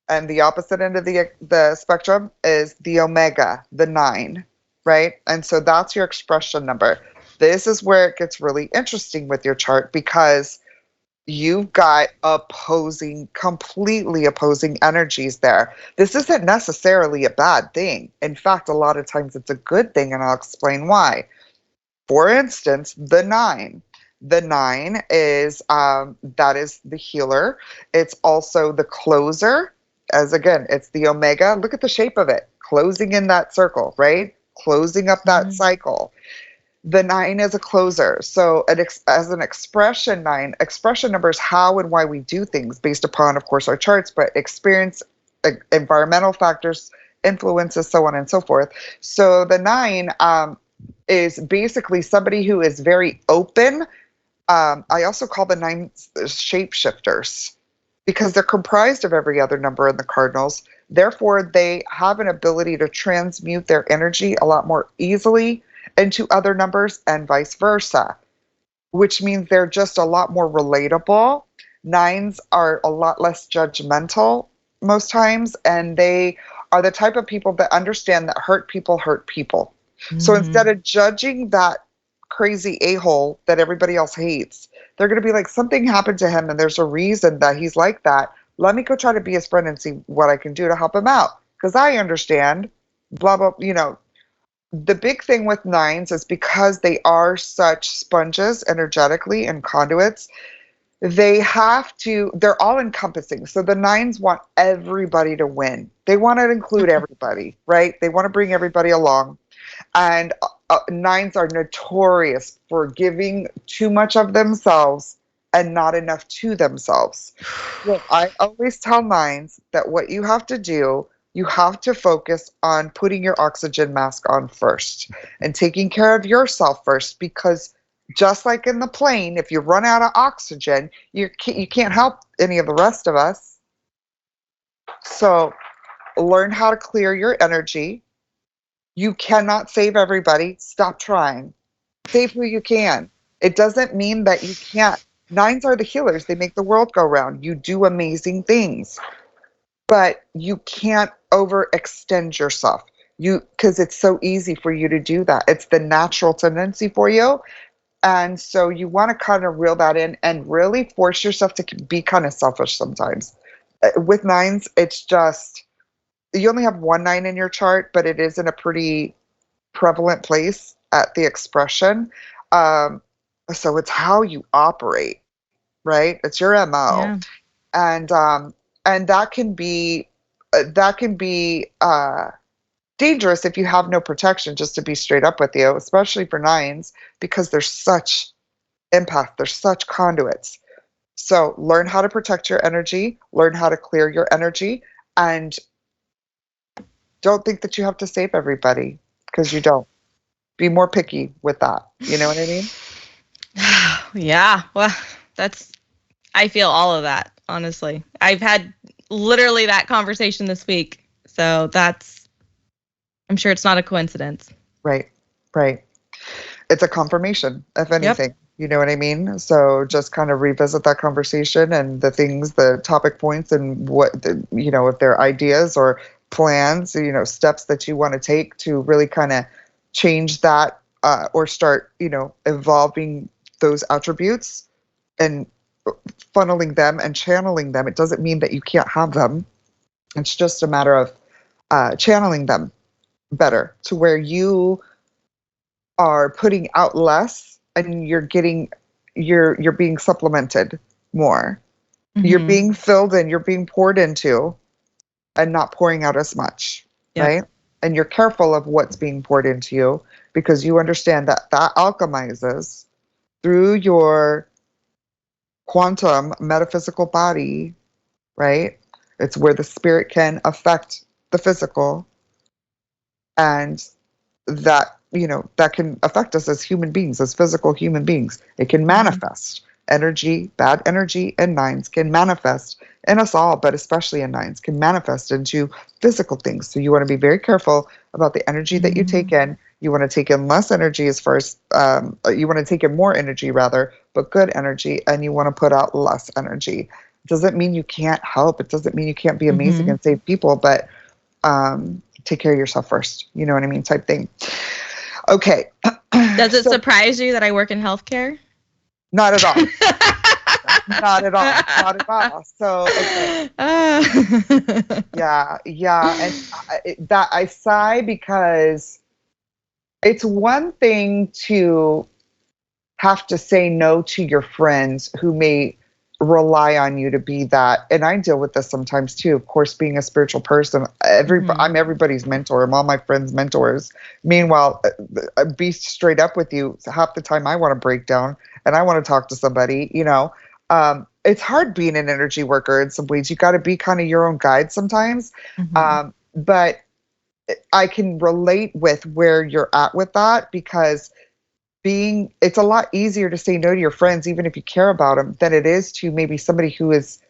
D: And the opposite end of the spectrum is the omega, the 9, right? And so that's your expression number. This is where it gets really interesting with your chart, because you've got completely opposing energies there. This isn't necessarily a bad thing. In fact, a lot of times it's a good thing, and I'll explain why. For instance, the 9. The 9 is, that is the healer. It's also the closer. As again, it's the omega. Look at the shape of it. Closing in that circle, right? Closing up that cycle. The 9 is a closer. So as an expression 9, expression number is how and why we do things based upon, of course, our charts, but experience, environmental factors, influences, so on and so forth. So the 9, is basically somebody who is very open. I also call the nines shapeshifters because they're comprised of every other number in the cardinals. Therefore, they have an ability to transmute their energy a lot more easily into other numbers and vice versa, which means they're just a lot more relatable. Nines are a lot less judgmental most times, and they are the type of people that understand that hurt people hurt people. So instead of judging that crazy a-hole that everybody else hates, they're going to be like, something happened to him and there's a reason that he's like that. Let me go try to be his friend and see what I can do to help him out, because I understand, blah, blah, The big thing with nines is because they are such sponges energetically and conduits, they're all encompassing. So the nines want everybody to win. They want to include everybody, right? They want to bring everybody along. And nines are notorious for giving too much of themselves and not enough to themselves. Well, I always tell nines that what you have to do, you have to focus on putting your oxygen mask on first and taking care of yourself first, because just like in the plane, if you run out of oxygen, you can't help any of the rest of us. So learn how to clear your energy. You cannot save everybody. Stop trying. Save who you can. It doesn't mean that you can't. Nines are the healers. They make the world go round. You do amazing things, but you can't overextend yourself. Because it's so easy for you to do that. It's the natural tendency for you. And so you want to kind of reel that in and really force yourself to be kind of selfish sometimes. With nines, it's just, you only have one nine in your chart, but it is in a pretty prevalent place at the expression. So it's how you operate, right? It's your MO. Yeah. And that can be dangerous if you have no protection, just to be straight up with you, especially for nines, because they're such empath, they're such conduits. So learn how to protect your energy, learn how to clear your energy, and don't think that you have to save everybody, because you don't. Be more picky with that. You know what I mean?
C: Yeah. Well, I feel all of that, honestly. I've had literally that conversation this week. So I'm sure it's not a coincidence.
D: Right. It's a confirmation, if anything. Yep. You know what I mean? So just kind of revisit that conversation and the things, the topic points, and if there are ideas or plans, steps that you want to take to really kind of change that or start, evolving those attributes and funneling them and channeling them. It doesn't mean that you can't have them. It's just a matter of channeling them better to where you are putting out less and you're being supplemented more. Mm-hmm. You're being filled in, you're being poured into, and not pouring out as much, right? And you're careful of what's being poured into you, because you understand that alchemizes through your quantum metaphysical body, right? It's where the spirit can affect the physical, and that can affect us as human beings, as physical human beings. It can manifest. Energy, bad energy, and nines can manifest in us all, but especially in nines, can manifest into physical things. So you want to be very careful about the energy that you take in. You want to take in less energy you want to take in more energy rather, but good energy, and you want to put out less energy. It doesn't mean you can't help. It doesn't mean you can't be amazing and save people, but take care of yourself first. You know what I mean? Type thing. Okay.
C: Does it surprise you that I work in healthcare?
D: Not at all. Not at all. Not at all. So, okay. Yeah. And that I sigh, because it's one thing to have to say no to your friends who may rely on you to be that. And I deal with this sometimes too. Of course, being a spiritual person, I'm everybody's mentor. I'm all my friends' mentors. Meanwhile, be straight up with you. Half the time I want to break down and I want to talk to somebody, it's hard being an energy worker in some ways. You got to be kind of your own guide sometimes. But I can relate with where you're at with that, because it's a lot easier to say no to your friends, even if you care about them, than it is to maybe somebody who is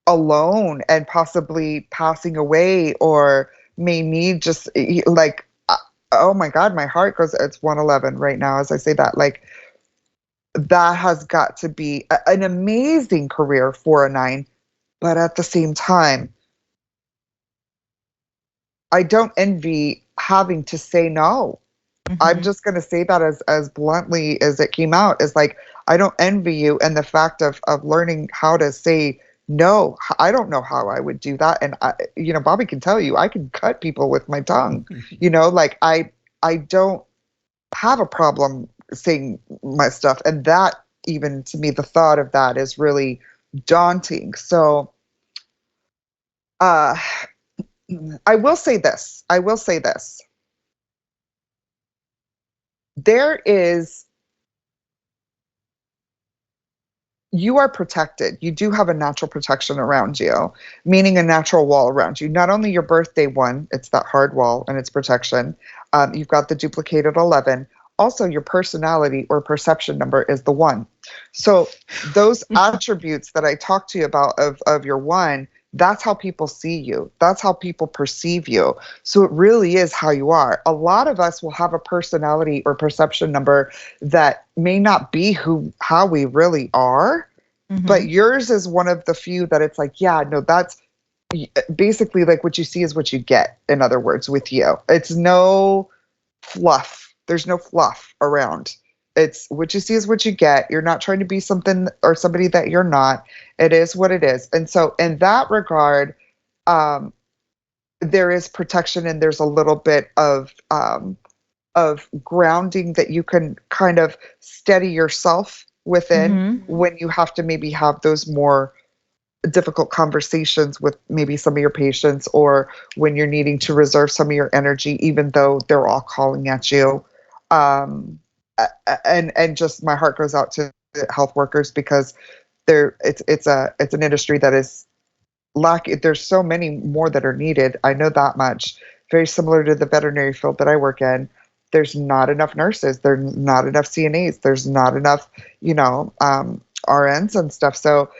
D: alone and possibly passing away, or may need just like, oh my God, my heart goes, it's 111 right now as I say that. Like, that has got to be an amazing career for a 9. But at the same time, I don't envy having to say no. I'm just going to say that as bluntly as it came out, is like, I don't envy you, and the fact of learning how to say no. I don't know how I would do that. And Bobby can tell you, I can cut people with my tongue. Like, I don't have a problem saying my stuff. And that, even to me, the thought of that is really daunting. So I will say this. You are protected. You do have a natural protection around you, meaning a natural wall around you. Not only your birthday one, it's that hard wall and its protection. You've got the duplicated 11. Also, your personality or perception number is the 1. So those attributes that I talked to you about of your 1, that's how people see you. That's how people perceive you. So it really is how you are. A lot of us will have a personality or perception number that may not be how we really are, but yours is one of the few that it's like, yeah, no, that's basically like what you see is what you get. In other words, with you, it's no fluff. There's no fluff around. It's what you see is what you get. You're not trying to be something or somebody that you're not. It is what it is. And so in that regard, there is protection, and there's a little bit of grounding that you can kind of steady yourself within when you have to maybe have those more difficult conversations with maybe some of your patients, or when you're needing to reserve some of your energy, even though they're all calling at you. And just my heart goes out to health workers, because it's an industry that is lacking. There's so many more that are needed. I know that much. Very similar to the veterinary field that I work in. There's not enough nurses. There's not enough CNAs. There's not enough, RNs and stuff. So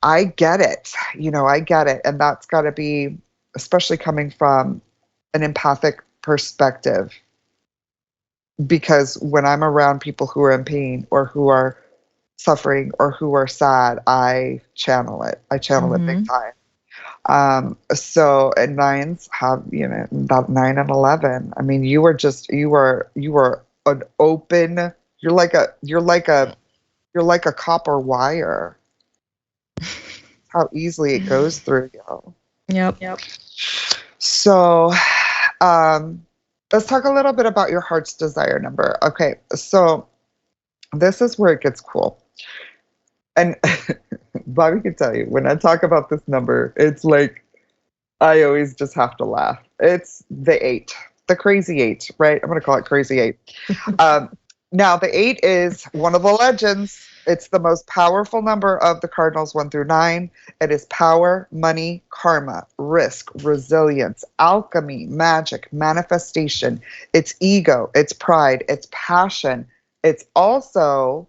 D: I get it. I get it. And that's got to be, especially coming from an empathic perspective, because when I'm around people who are in pain or who are suffering or who are sad, I channel it. I channel it big time. So and 9s have, about 9 and 11. I mean, you are an open, you're like a copper wire. How easily it goes through you.
C: Yep.
D: So, let's talk a little bit about your heart's desire number. Okay, so this is where it gets cool. And Bobby can tell you, when I talk about this number, it's like, I always just have to laugh. It's the 8, the crazy 8, right? I'm going to call it crazy 8. Now, the 8 is one of the legends. It's the most powerful number of the cardinals 1 through 9. It is power, money, karma, risk, resilience, alchemy, magic, manifestation. It's ego, it's pride, it's passion. It's also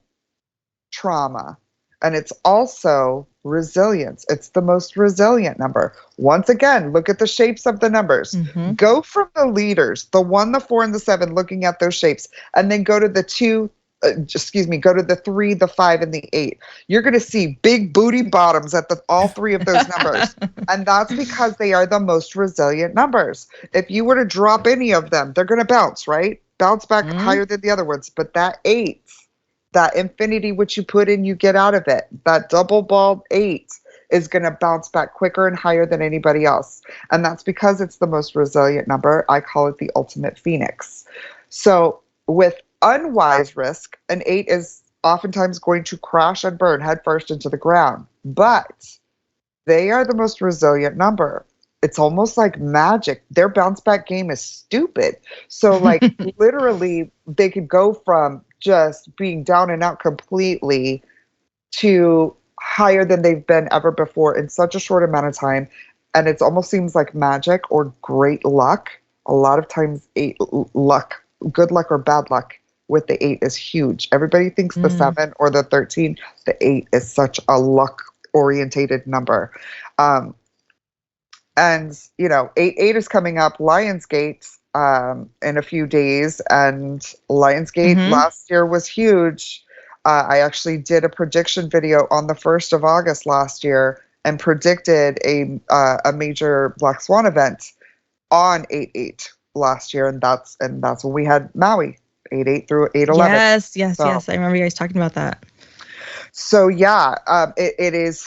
D: trauma, and it's also resilience. It's the most resilient number. Once again, look at the shapes of the numbers. Go from the leaders, the 1, the 4, and the 7, looking at those shapes, and then go to the 2, go to the 3, the 5, and the 8. You're going to see big booty bottoms at all 3 of those numbers. And that's because they are the most resilient numbers. If you were to drop any of them, they're going to bounce, right? Bounce back higher than the other ones. But that 8, that infinity, which you put in, you get out of it. That double ball 8 is going to bounce back quicker and higher than anybody else. And that's because it's the most resilient number. I call it the ultimate phoenix. So with unwise risk, an 8 is oftentimes going to crash and burn headfirst into the ground. But they are the most resilient number. It's almost like magic. Their bounce back game is stupid. So like literally they could go from just being down and out completely to higher than they've been ever before in such a short amount of time. and it almost seems like magic or great luck. A lot of times, 8 luck, good luck or bad luck with the 8 is huge. Everybody thinks the 7 or the 13. The 8 is such a luck orientated number. And, you know, 8 is coming up, Lionsgate, in a few days. And Lionsgate last year was huge. I actually did a prediction video on the 1st of August last year and predicted a major Black Swan event on 8/8 last year. And that's when we had Maui, 8/8 through 8/11.
C: Yes. I remember you guys talking about that.
D: So yeah, it is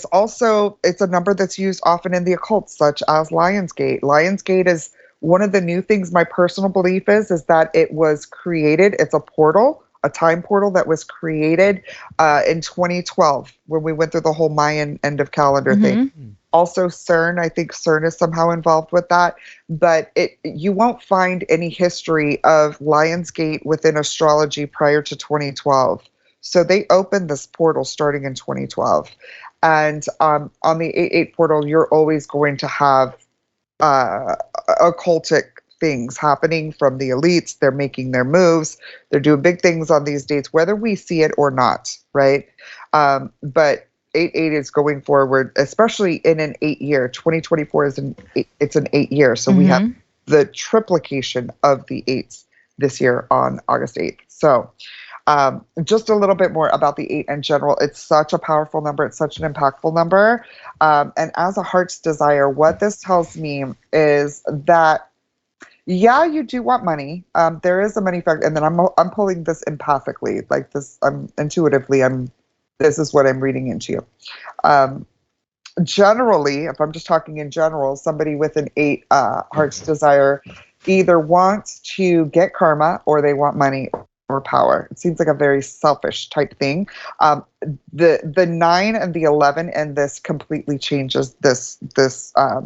D: also, it's a number that's used often in the occult, such as Lionsgate. Lionsgate is one of the new things. My personal belief is that it was created. It's a portal, a time portal that was created in 2012 when we went through the whole Mayan end of calendar thing. Also CERN, I think CERN is somehow involved with that, but you won't find any history of Lionsgate within astrology prior to 2012. So they opened this portal starting in 2012. And on the 8/8 portal, you're always going to have occultic things happening from the elites. They're making their moves. They're doing big things on these dates, whether we see it or not, right? But 8/8 is going forward, especially in an 8 year. 2024 is it's an 8 year. So we have the triplication of the 8s this year on August 8th. So just a little bit more about the 8 in general. It's such a powerful number. It's such an impactful number. And as a heart's desire, what this tells me is that, yeah, you do want money. There is a money factor. And then I'm pulling this empathically, like this, intuitively, this is what I'm reading into you. Generally, if I'm just talking in general, somebody with an 8 heart's desire either wants to get karma or they want money or power. It seems like a very selfish type thing. The 9 and the 11 and this completely changes this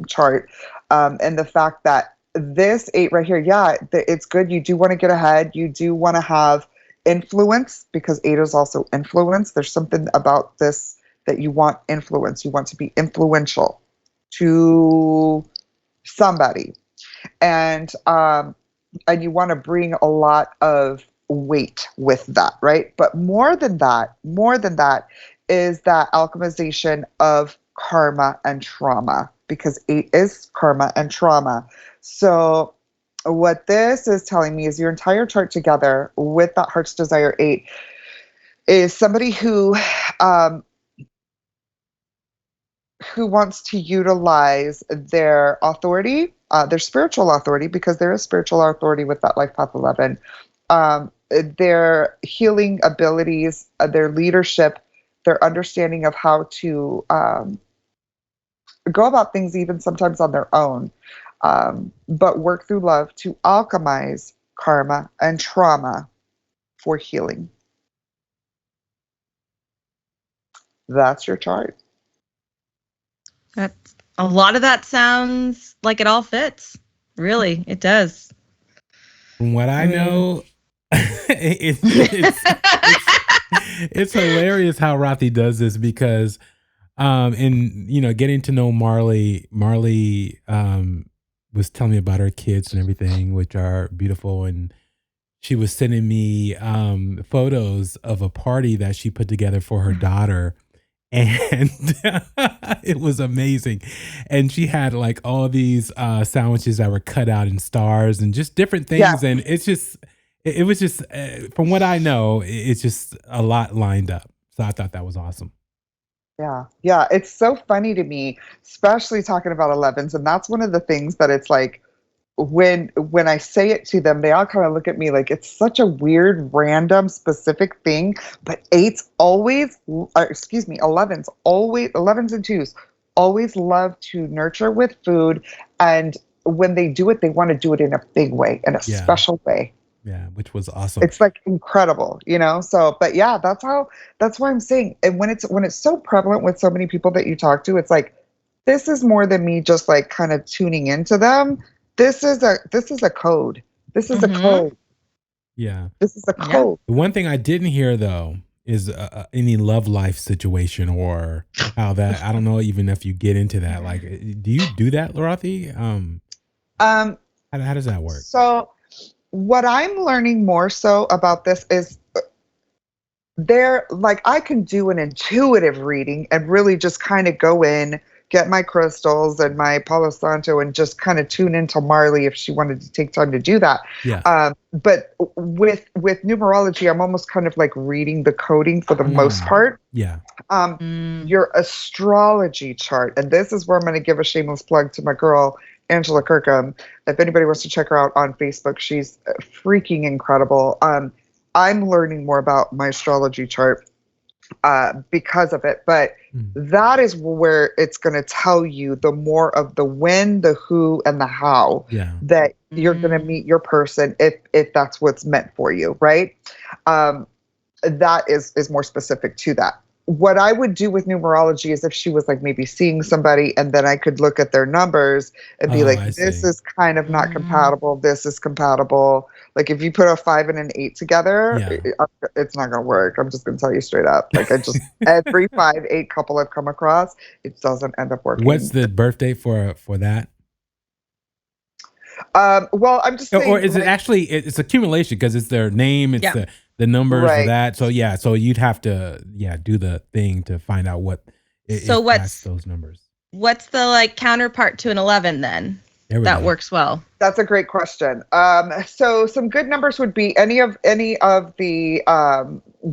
D: chart. And the fact that this 8 right here, yeah, it's good. You do want to get ahead. You do want to have influence, because 8 is also influence. There's something about this that you want influence. You want to be influential to somebody. And you want to bring a lot of weight with that, right? But more than that is that alchemization of karma and trauma, because 8 is karma and trauma. So what this is telling me is your entire chart together with that heart's desire 8 is somebody who wants to utilize their authority, their spiritual authority, because there is spiritual authority with that life path 11, their healing abilities, their leadership, their understanding of how to go about things even sometimes on their own, but work through love to alchemize karma and trauma for healing. That's your chart.
C: That's a lot of that sounds like it all fits. Really, it does.
B: From what I know, it's hilarious how Rothy does this, because in getting to know Marlee was telling me about her kids and everything, which are beautiful, and she was sending me photos of a party that she put together for her daughter, and it was amazing. And she had like all these sandwiches that were cut out in stars and just different things. Yeah. And it's just, it was just, from what I know, it's just a lot lined up. So I thought that was awesome.
D: Yeah. Yeah. It's so funny to me, especially talking about 11s. And that's one of the things that it's like, when I say it to them, they all kind of look at me like it's such a weird, random, specific thing. But 11s always, 11s and 2s always love to nurture with food. And when they do it, they want to do it in a big way, in a special way.
B: Yeah, which was awesome.
D: It's like incredible, So, but yeah, that's why I'm saying, and when it's so prevalent with so many people that you talk to, it's like, this is more than me just like kind of tuning into them. This is a code. This is a code.
B: Yeah.
D: This is a code.
B: The one thing I didn't hear though is any love life situation or how that, I don't know even if you get into that. Like, do you do that, Rothy? How does that work?
D: So what I'm learning more so about this is I can do an intuitive reading and really just kind of go in, get my crystals and my Palo Santo and just kind of tune into Marlee if she wanted to take time to do that.
B: Yeah.
D: But with numerology, I'm almost kind of like reading the coding for the most part.
B: Yeah.
D: Your astrology chart, and this is where I'm going to give a shameless plug to my girl, Angela Kirkham. If anybody wants to check her out on Facebook, she's freaking incredible. I'm learning more about my astrology chart because of it, but that is where it's going to tell you the more of the when, the who, and the how that you're going to meet your person if that's what's meant for you, right? That is more specific to that. What I would do with numerology is if she was like maybe seeing somebody and then I could look at their numbers and be this is kind of not compatible. This is compatible. Like if you put a 5 and an 8 together, it's not going to work. I'm just going to tell you straight up. Like every 5-8 couple I've come across, it doesn't end up working.
B: What's the birthday for that?
D: Well, I'm just saying,
B: or is it actually, it's accumulation because it's their name. It's the numbers for that. So so you'd have to do the thing to find out what what's those numbers. What's
C: the like counterpart to an 11 then? That works well.
D: That's a great question. So some good numbers would be any of the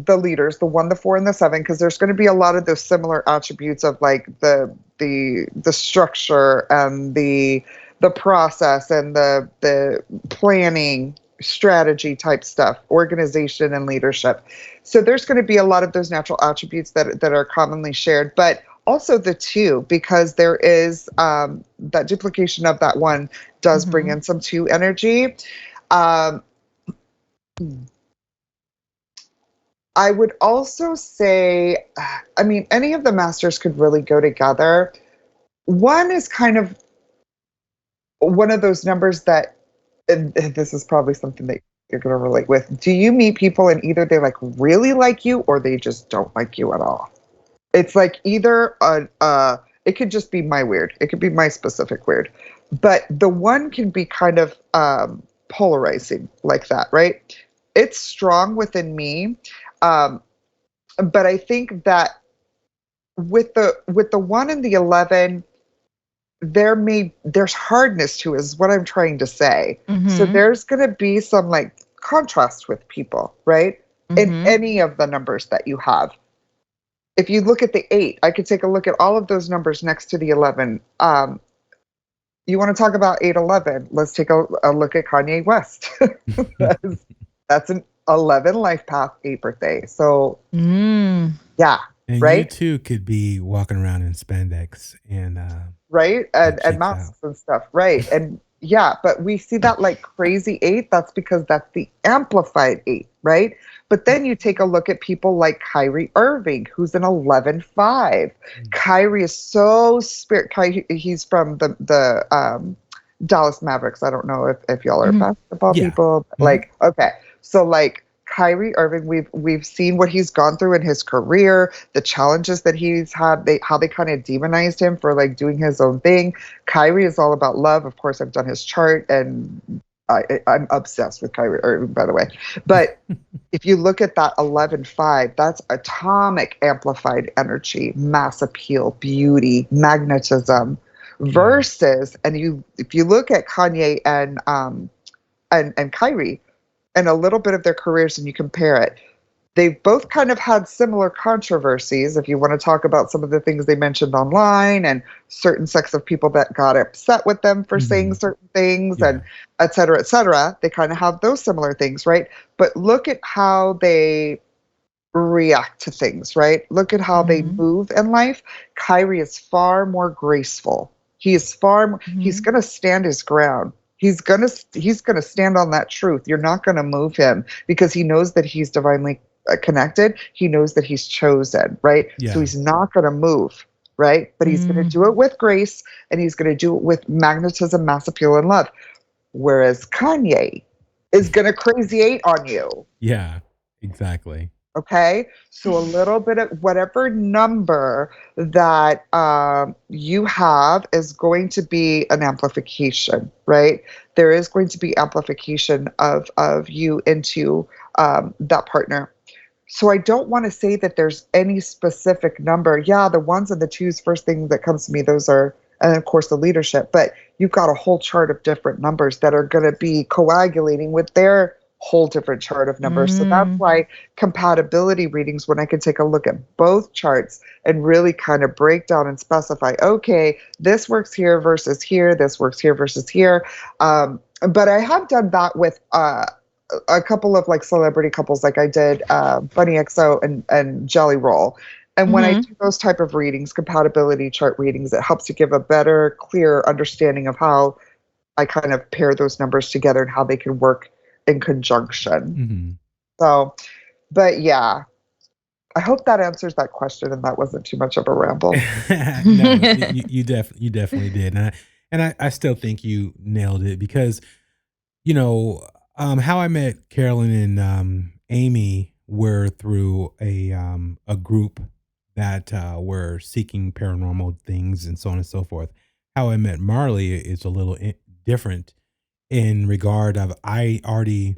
D: leaders, the 1, the 4, and the 7, because there's going to be a lot of those similar attributes of like the structure and the process and the planning, strategy type stuff, organization and leadership. So there's going to be a lot of those natural attributes that are commonly shared, but also the 2, because there is that duplication of that 1 does bring in some 2 energy. I would also say, I mean, any of the masters could really go together. 1 is kind of one of those numbers that, and this is probably something that you're going to relate with. Do you meet people and either they like really like you or they just don't like you at all? It's like either it could just be my weird. It could be my specific weird. But the 1 can be kind of polarizing like that, right? It's strong within me. But I think that with the 1 and the 11, there's hardness to it, is what I'm trying to say. So there's going to be some like contrast with people, right? In any of the numbers that you have. If you look at the 8, I could take a look at all of those numbers next to the 11. You want to talk about 8-11? Let's take a look at Kanye West. That's an 11 life path, 8 birthday. So yeah.
B: And
D: right?
B: You too could be walking around in spandex and
D: right, and masks and stuff, right? And but we see that like crazy 8. That's because that's the amplified 8, right? But then you take a look at people like Kyrie Irving, who's an 11-5. Kyrie is so he's from the Dallas Mavericks. I don't know if y'all are basketball people. Like, okay, so like Kyrie Irving, we've seen what he's gone through in his career, the challenges that he's had, how they kind of demonized him for like doing his own thing. Kyrie is all about love. Of course, I've done his chart and I'm obsessed with Kyrie Irving, by the way. But if you look at that 11-5, that's atomic amplified energy, mass appeal, beauty, magnetism, versus, and if you look at Kanye and Kyrie and a little bit of their careers and you compare it, they've both kind of had similar controversies. If you want to talk about some of the things they mentioned online and certain sects of people that got upset with them for saying certain things and et cetera, they kind of have those similar things, right? But look at how they react to things, right? Look at how they move in life. Kyrie is far more graceful. He is he's going to stand his ground. He's gonna stand on that truth. You're not gonna move him because he knows that he's divinely connected. He knows that he's chosen, right? Yeah. So he's not gonna move, right? But he's gonna do it with grace and he's gonna do it with magnetism, mass appeal, and love. Whereas Kanye is gonna crazy 8 on you.
B: Yeah, exactly.
D: Okay, so a little bit of whatever number that you have is going to be an amplification, right? There is going to be amplification of you into that partner. So I don't want to say that there's any specific number. Yeah, the ones and the twos, first thing that comes to me, those are, and of course the leadership, but you've got a whole chart of different numbers that are going to be coagulating with their whole different chart of numbers. So that's why compatibility readings, when I can take a look at both charts and really kind of break down and specify, okay, this works here versus here, this works here versus here. But I have done that with a couple of like celebrity couples, like I did Bunny XO and Jelly Roll. And when I do those type of readings, compatibility chart readings, it helps to give a better, clear understanding of how I kind of pair those numbers together and how they can work in conjunction. So, but yeah, I hope that answers that question and that wasn't too much of a ramble.
B: No, you definitely did. And I still think you nailed it because, you know, how I met Carolyn and Amy were through a group that were seeking paranormal things and so on and so forth. How I met Marlee is a little different in regard of I already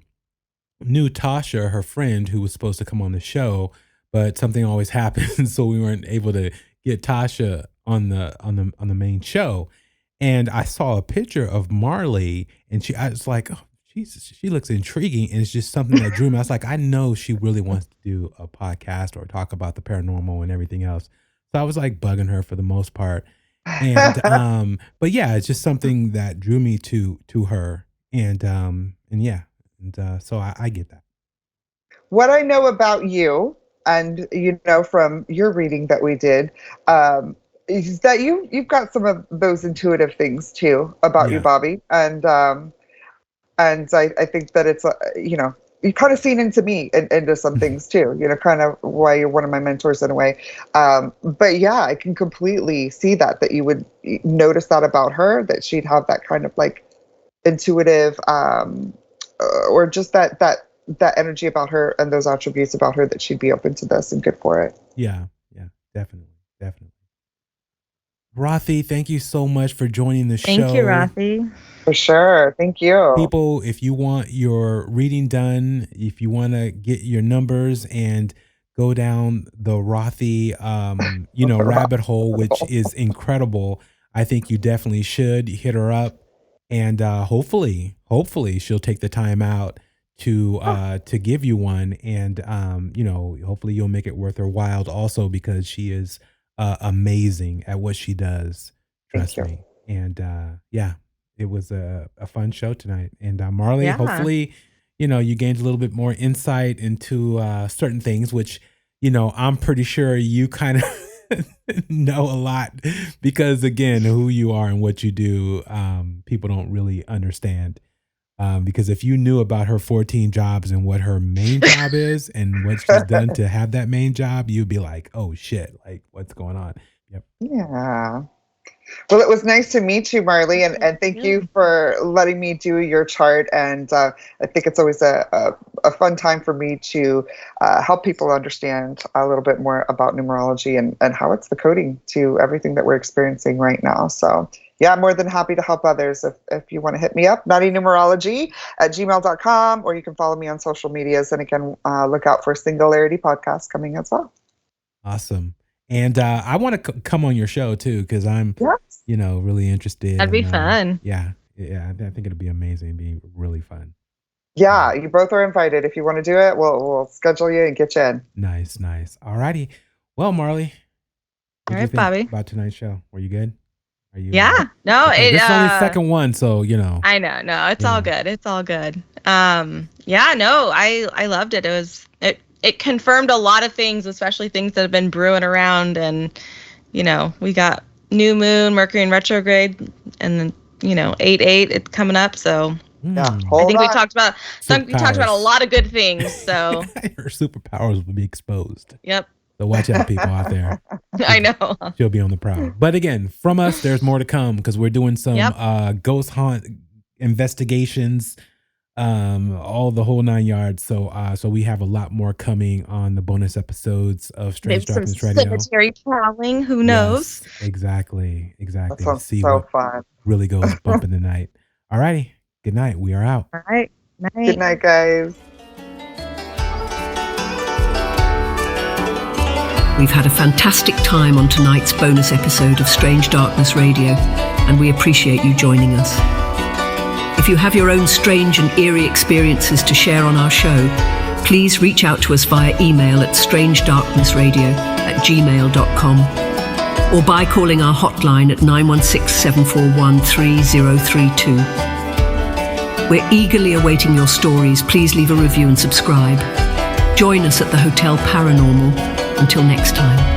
B: knew Tasha, her friend, who was supposed to come on the show, but something always happened, so we weren't able to get Tasha on the main show. And I saw a picture of Marlee, and I was like, oh, Jesus, she looks intriguing, and it's just something that drew me. I was like, I know she really wants to do a podcast or talk about the paranormal and everything else. So I was like bugging her for the most part. And but yeah, it's just something that drew me to her. And yeah. And so I get that.
D: What I know about you, and you know from your reading that we did, is that you've got some of those intuitive things too about you, Bobby. And I think that it's you know, you kind of seen into me into some things too, you know, kind of why you're one of my mentors in a way. But yeah, I can completely see that you would notice that about her, that she'd have that kind of like intuitive, or just that energy about her and those attributes about her, that she'd be open to this and good for it.
B: Yeah, definitely. Rothy, thank you so much for joining the show.
C: Thank you, Rothy.
D: For sure. Thank you.
B: People, if you want your reading done, if you want to get your numbers and go down the Rothy, rabbit hole, which is incredible, I think you definitely should hit her up, and hopefully she'll take the time out to give you one, and hopefully you'll make it worth her while also, because she is amazing at what she does. Trust me. And it was a fun show tonight. And Marlee, hopefully, you gained a little bit more insight into certain things, which, I'm pretty sure you kind of know a lot, because again, who you are and what you do, people don't really understand. Because if you knew about her 14 jobs and what her main job is and what she's done to have that main job, you'd be like, oh shit, like what's going on? Yep.
D: Yeah. Well, it was nice to meet you, Marlee, and thank you for letting me do your chart. And I think it's always a fun time for me to help people understand a little bit more about numerology and how it's the coding to everything that we're experiencing right now. So yeah, I'm more than happy to help others. If you want to hit me up, naughtynumerology@gmail.com, or you can follow me on social medias. And again, look out for Singularity podcast coming as well.
B: Awesome. And I want to come on your show too, because I'm, really interested.
C: That'd be fun.
B: Yeah. I think it'll be amazing. It'd be really fun.
D: Yeah, you both are invited. If you want to do it, we'll schedule you and get you in.
B: Nice. All righty. Well, Marlee,
C: all right, Bobby,
B: about tonight's show? Were you good? Are you?
C: No,
B: okay, this is only the second one, so
C: I know. No, it's all good. It's all good. I loved it. It confirmed a lot of things, especially things that have been brewing around. And, we got new moon, Mercury in retrograde, and then, 8/8, it's coming up. So I think we talked about a lot of good things. So
B: her superpowers will be exposed.
C: Yep.
B: So watch out, people out there.
C: I know.
B: She'll be on the prowl. But again, from us, there's more to come, because we're doing some ghost haunt investigations. all the whole 9 yards. So we have a lot more coming on the bonus episodes of Strange
C: Maybe some
B: Darkness Radio.
C: cemetery traveling. Who knows?
B: Yes, exactly.
D: That sounds
B: See
D: so
B: what
D: fun.
B: really goes bump in the night. All righty. Good night. We are out.
C: All right. Night.
D: Good night, guys.
A: We've had a fantastic time on tonight's bonus episode of Strange Darkness Radio, and we appreciate you joining us. If you have your own strange and eerie experiences to share on our show, please reach out to us via email at strangedarknessradio@gmail.com or by calling our hotline at 916-741-3032. We're eagerly awaiting your stories. Please leave a review and subscribe. Join us at the Hotel Paranormal. Until next time.